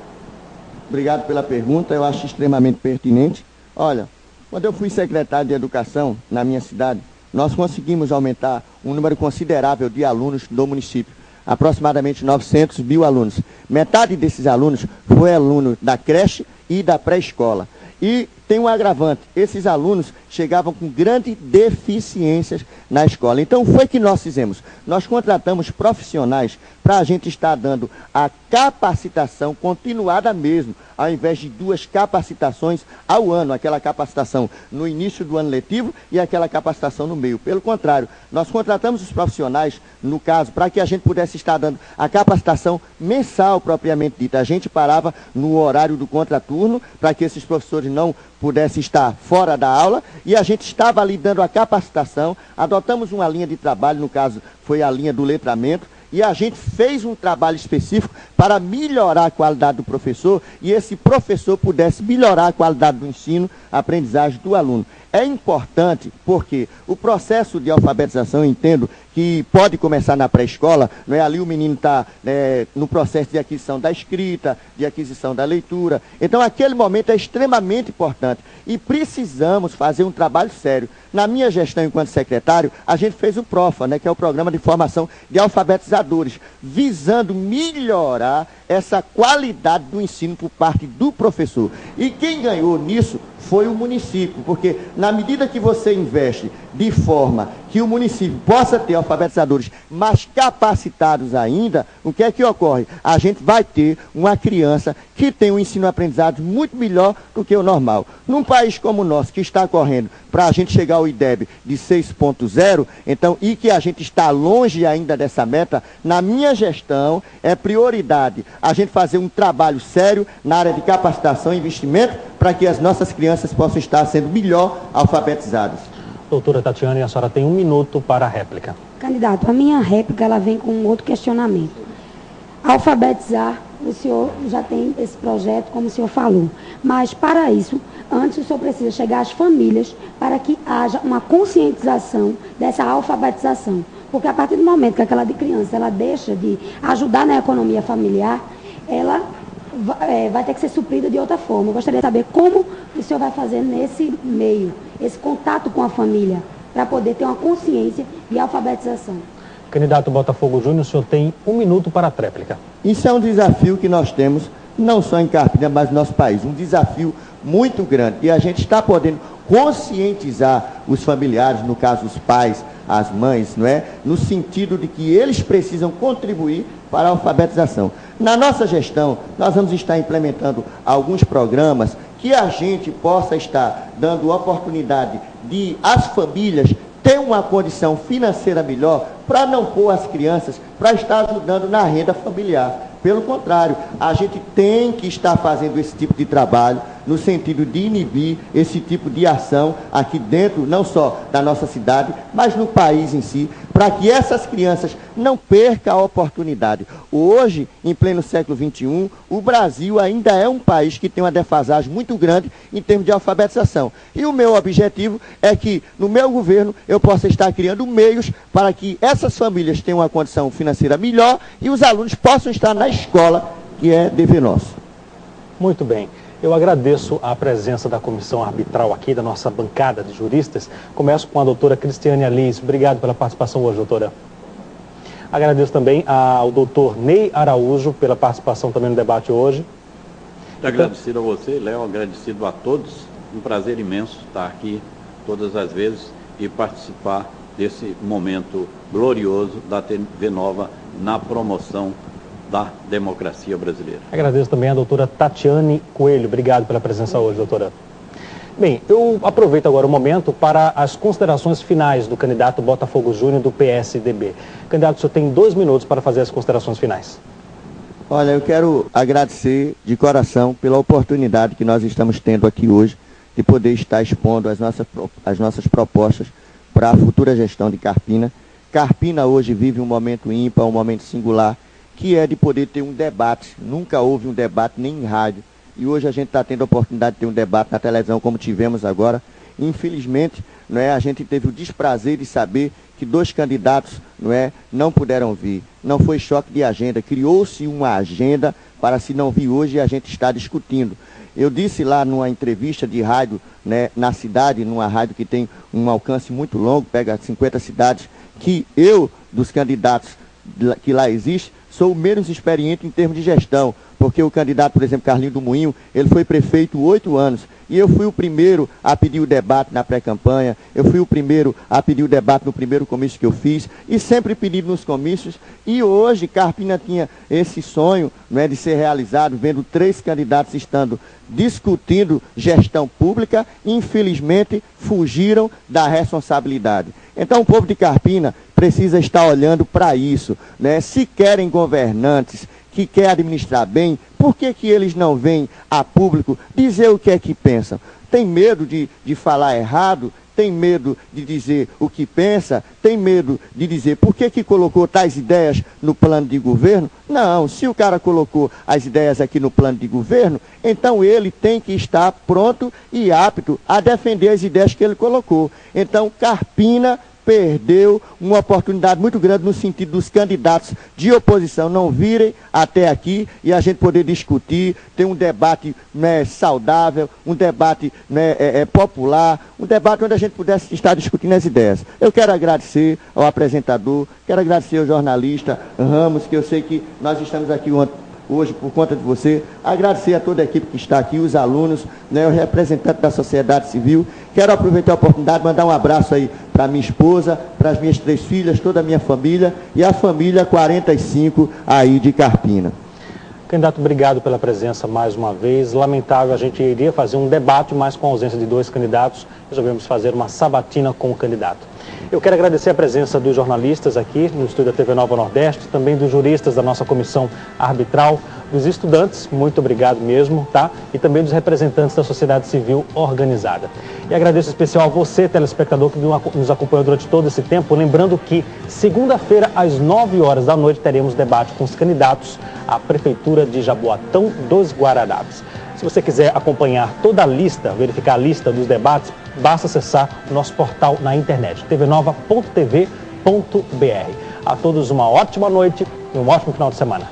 S4: Obrigado pela pergunta, eu acho extremamente pertinente. Olha, quando eu fui secretário de Educação na minha cidade, nós conseguimos aumentar um número considerável de alunos do município. Aproximadamente 900 mil alunos. Metade desses alunos foi aluno da creche e da pré-escola. E tem um agravante, esses alunos chegavam com grandes deficiências na escola. Então, foi que nós fizemos. Nós contratamos profissionais para a gente estar dando a capacitação continuada mesmo, ao invés de 2 capacitações ao ano, aquela capacitação no início do ano letivo e aquela capacitação no meio. Pelo contrário, nós contratamos os profissionais, no caso, para que a gente pudesse estar dando a capacitação mensal propriamente dita. A gente parava no horário do contraturno, para que esses professores não pudessem estar fora da aula, e a gente estava ali dando a capacitação, adotamos uma linha de trabalho, no caso foi a linha do letramento, e a gente fez um trabalho específico para melhorar a qualidade do professor e esse professor pudesse melhorar a qualidade do ensino, a aprendizagem do aluno. É importante porque o processo de alfabetização, eu entendo que pode começar na pré-escola, não é? Ali o menino está no processo de aquisição da escrita, de aquisição da leitura. Então aquele momento é extremamente importante e precisamos fazer um trabalho sério. Na minha gestão enquanto secretário, a gente fez o PROFA, né, que é o Programa de Formação de Alfabetizadores, visando melhorar essa qualidade do ensino por parte do professor. E quem ganhou nisso foi o município, porque na medida que você investe de forma que o município possa ter alfabetizadores mais capacitados ainda, o que é que ocorre? A gente vai ter uma criança que tem um ensino-aprendizado muito melhor do que o normal. Num país como o nosso, que está correndo para a gente chegar ao IDEB de 6.0, então, e que a gente está longe ainda dessa meta, na minha gestão é prioridade a gente fazer um trabalho sério na área de capacitação e investimento para que as nossas crianças possam estar sendo melhor alfabetizadas.
S2: Doutora Tatiane, a senhora tem 1 minuto para a réplica.
S14: Candidato, a minha réplica ela vem com um outro questionamento. Alfabetizar, o senhor já tem esse projeto, como o senhor falou, mas para isso, antes o senhor precisa chegar às famílias para que haja uma conscientização dessa alfabetização. Porque a partir do momento que aquela criança ela deixa de ajudar na economia familiar, ela vai ter que ser suprida de outra forma. Eu gostaria de saber como o senhor vai fazer nesse meio, esse contato com a família, para poder ter uma consciência de alfabetização.
S2: Candidato Botafogo Júnior, o senhor tem 1 minuto para a tréplica.
S4: Isso é um desafio que nós temos, não só em Carpina, mas no nosso país. Um desafio muito grande. E a gente está podendo conscientizar os familiares, no caso os pais, as mães, não é? No sentido de que eles precisam contribuir para a alfabetização. Na nossa gestão, nós vamos estar implementando alguns programas que a gente possa estar dando oportunidade de as famílias ter uma condição financeira melhor para não pôr as crianças para estar ajudando na renda familiar. Pelo contrário, a gente tem que estar fazendo esse tipo de trabalho no sentido de inibir esse tipo de ação aqui dentro, não só da nossa cidade, mas no país em si, para que essas crianças não percam a oportunidade. Hoje, em pleno século XXI, o Brasil ainda é um país que tem uma defasagem muito grande em termos de alfabetização. E o meu objetivo é que, no meu governo, eu possa estar criando meios para que essas famílias tenham uma condição financeira melhor e os alunos possam estar na escola, que é dever nosso.
S2: Muito bem. Eu agradeço a presença da comissão arbitral aqui, da nossa bancada de juristas. Começo com a doutora Cristiane Alice. Obrigado pela participação hoje, doutora. Agradeço também ao doutor Ney Araújo pela participação também no debate hoje.
S13: Agradecido a você, Léo, agradecido a todos. Um prazer imenso estar aqui todas as vezes e participar desse momento glorioso da TV Nova na promoção da democracia brasileira.
S2: Agradeço também a doutora Tatiane Coelho. Obrigado pela presença hoje, doutora. Bem, eu aproveito agora o momento para as considerações finais do candidato Botafogo Júnior do PSDB. Candidato, o senhor tem 2 minutos para fazer as considerações finais.
S4: Olha, eu quero agradecer de coração pela oportunidade que nós estamos tendo aqui hoje de poder estar expondo as nossas propostas para a futura gestão de Carpina. Carpina hoje vive um momento ímpar, um momento singular, que é de poder ter um debate. Nunca houve um debate nem em rádio. E hoje a gente está tendo a oportunidade de ter um debate na televisão, como tivemos agora. Infelizmente, a gente teve o desprazer de saber que 2 candidatos não puderam vir. Não foi choque de agenda, criou-se uma agenda para se não vir hoje e a gente está discutindo. Eu disse lá numa entrevista de rádio, na cidade, numa rádio que tem um alcance muito longo, pega 50 cidades, que eu, dos candidatos que lá existe, sou o menos experiente em termos de gestão, porque o candidato, por exemplo, Carlinho do Moinho, ele foi prefeito 8 anos, e eu fui o primeiro a pedir o debate na pré-campanha, eu fui o primeiro a pedir o debate no primeiro comício que eu fiz, e sempre pedi nos comícios, e hoje Carpina tinha esse sonho de ser realizado, vendo 3 candidatos estando discutindo gestão pública, infelizmente fugiram da responsabilidade. Então o povo de Carpina precisa estar olhando para isso, Se querem governantes que querem administrar bem, por que eles não vêm a público dizer o que é que pensam? Tem medo de falar errado? tem medo de dizer o que pensa, tem medo de dizer por que colocou tais ideias no plano de governo. Não, se o cara colocou as ideias aqui no plano de governo, então ele tem que estar pronto e apto a defender as ideias que ele colocou. Então, Carpina perdeu uma oportunidade muito grande no sentido dos candidatos de oposição não virem até aqui e a gente poder discutir, ter um debate, né, saudável, um debate, né, popular, um debate onde a gente pudesse estar discutindo as ideias. Eu quero agradecer ao apresentador, quero agradecer ao jornalista Ramos, que eu sei que nós estamos aqui hoje por conta de você, agradecer a toda a equipe que está aqui, os alunos, né, o representante da sociedade civil. Quero aproveitar a oportunidade de mandar um abraço aí para minha esposa, para as minhas 3 filhas, toda a minha família e a família 45 aí de Carpina.
S2: Candidato, obrigado pela presença mais uma vez. Lamentável, a gente iria fazer um debate, mas com a ausência de 2 candidatos, resolvemos fazer uma sabatina com o candidato. Eu quero agradecer a presença dos jornalistas aqui no estúdio da TV Nova Nordeste, também dos juristas da nossa comissão arbitral, dos estudantes, muito obrigado mesmo, tá? E também dos representantes da sociedade civil organizada. E agradeço em especial a você, telespectador, que nos acompanhou durante todo esse tempo, lembrando que segunda-feira, às 9 horas da noite, teremos debate com os candidatos à Prefeitura de Jaboatão dos Guararapes. Se você quiser acompanhar toda a lista, verificar a lista dos debates, basta acessar o nosso portal na internet, tvnova.tv.br. A todos uma ótima noite e um ótimo final de semana.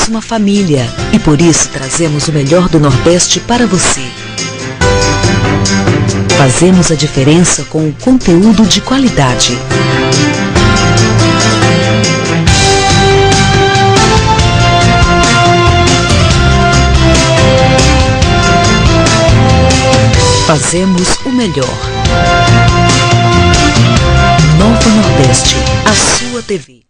S15: Uma família e por isso trazemos o melhor do Nordeste para você. Fazemos a diferença com o conteúdo de qualidade. Fazemos o melhor. Nova Nordeste, a sua TV.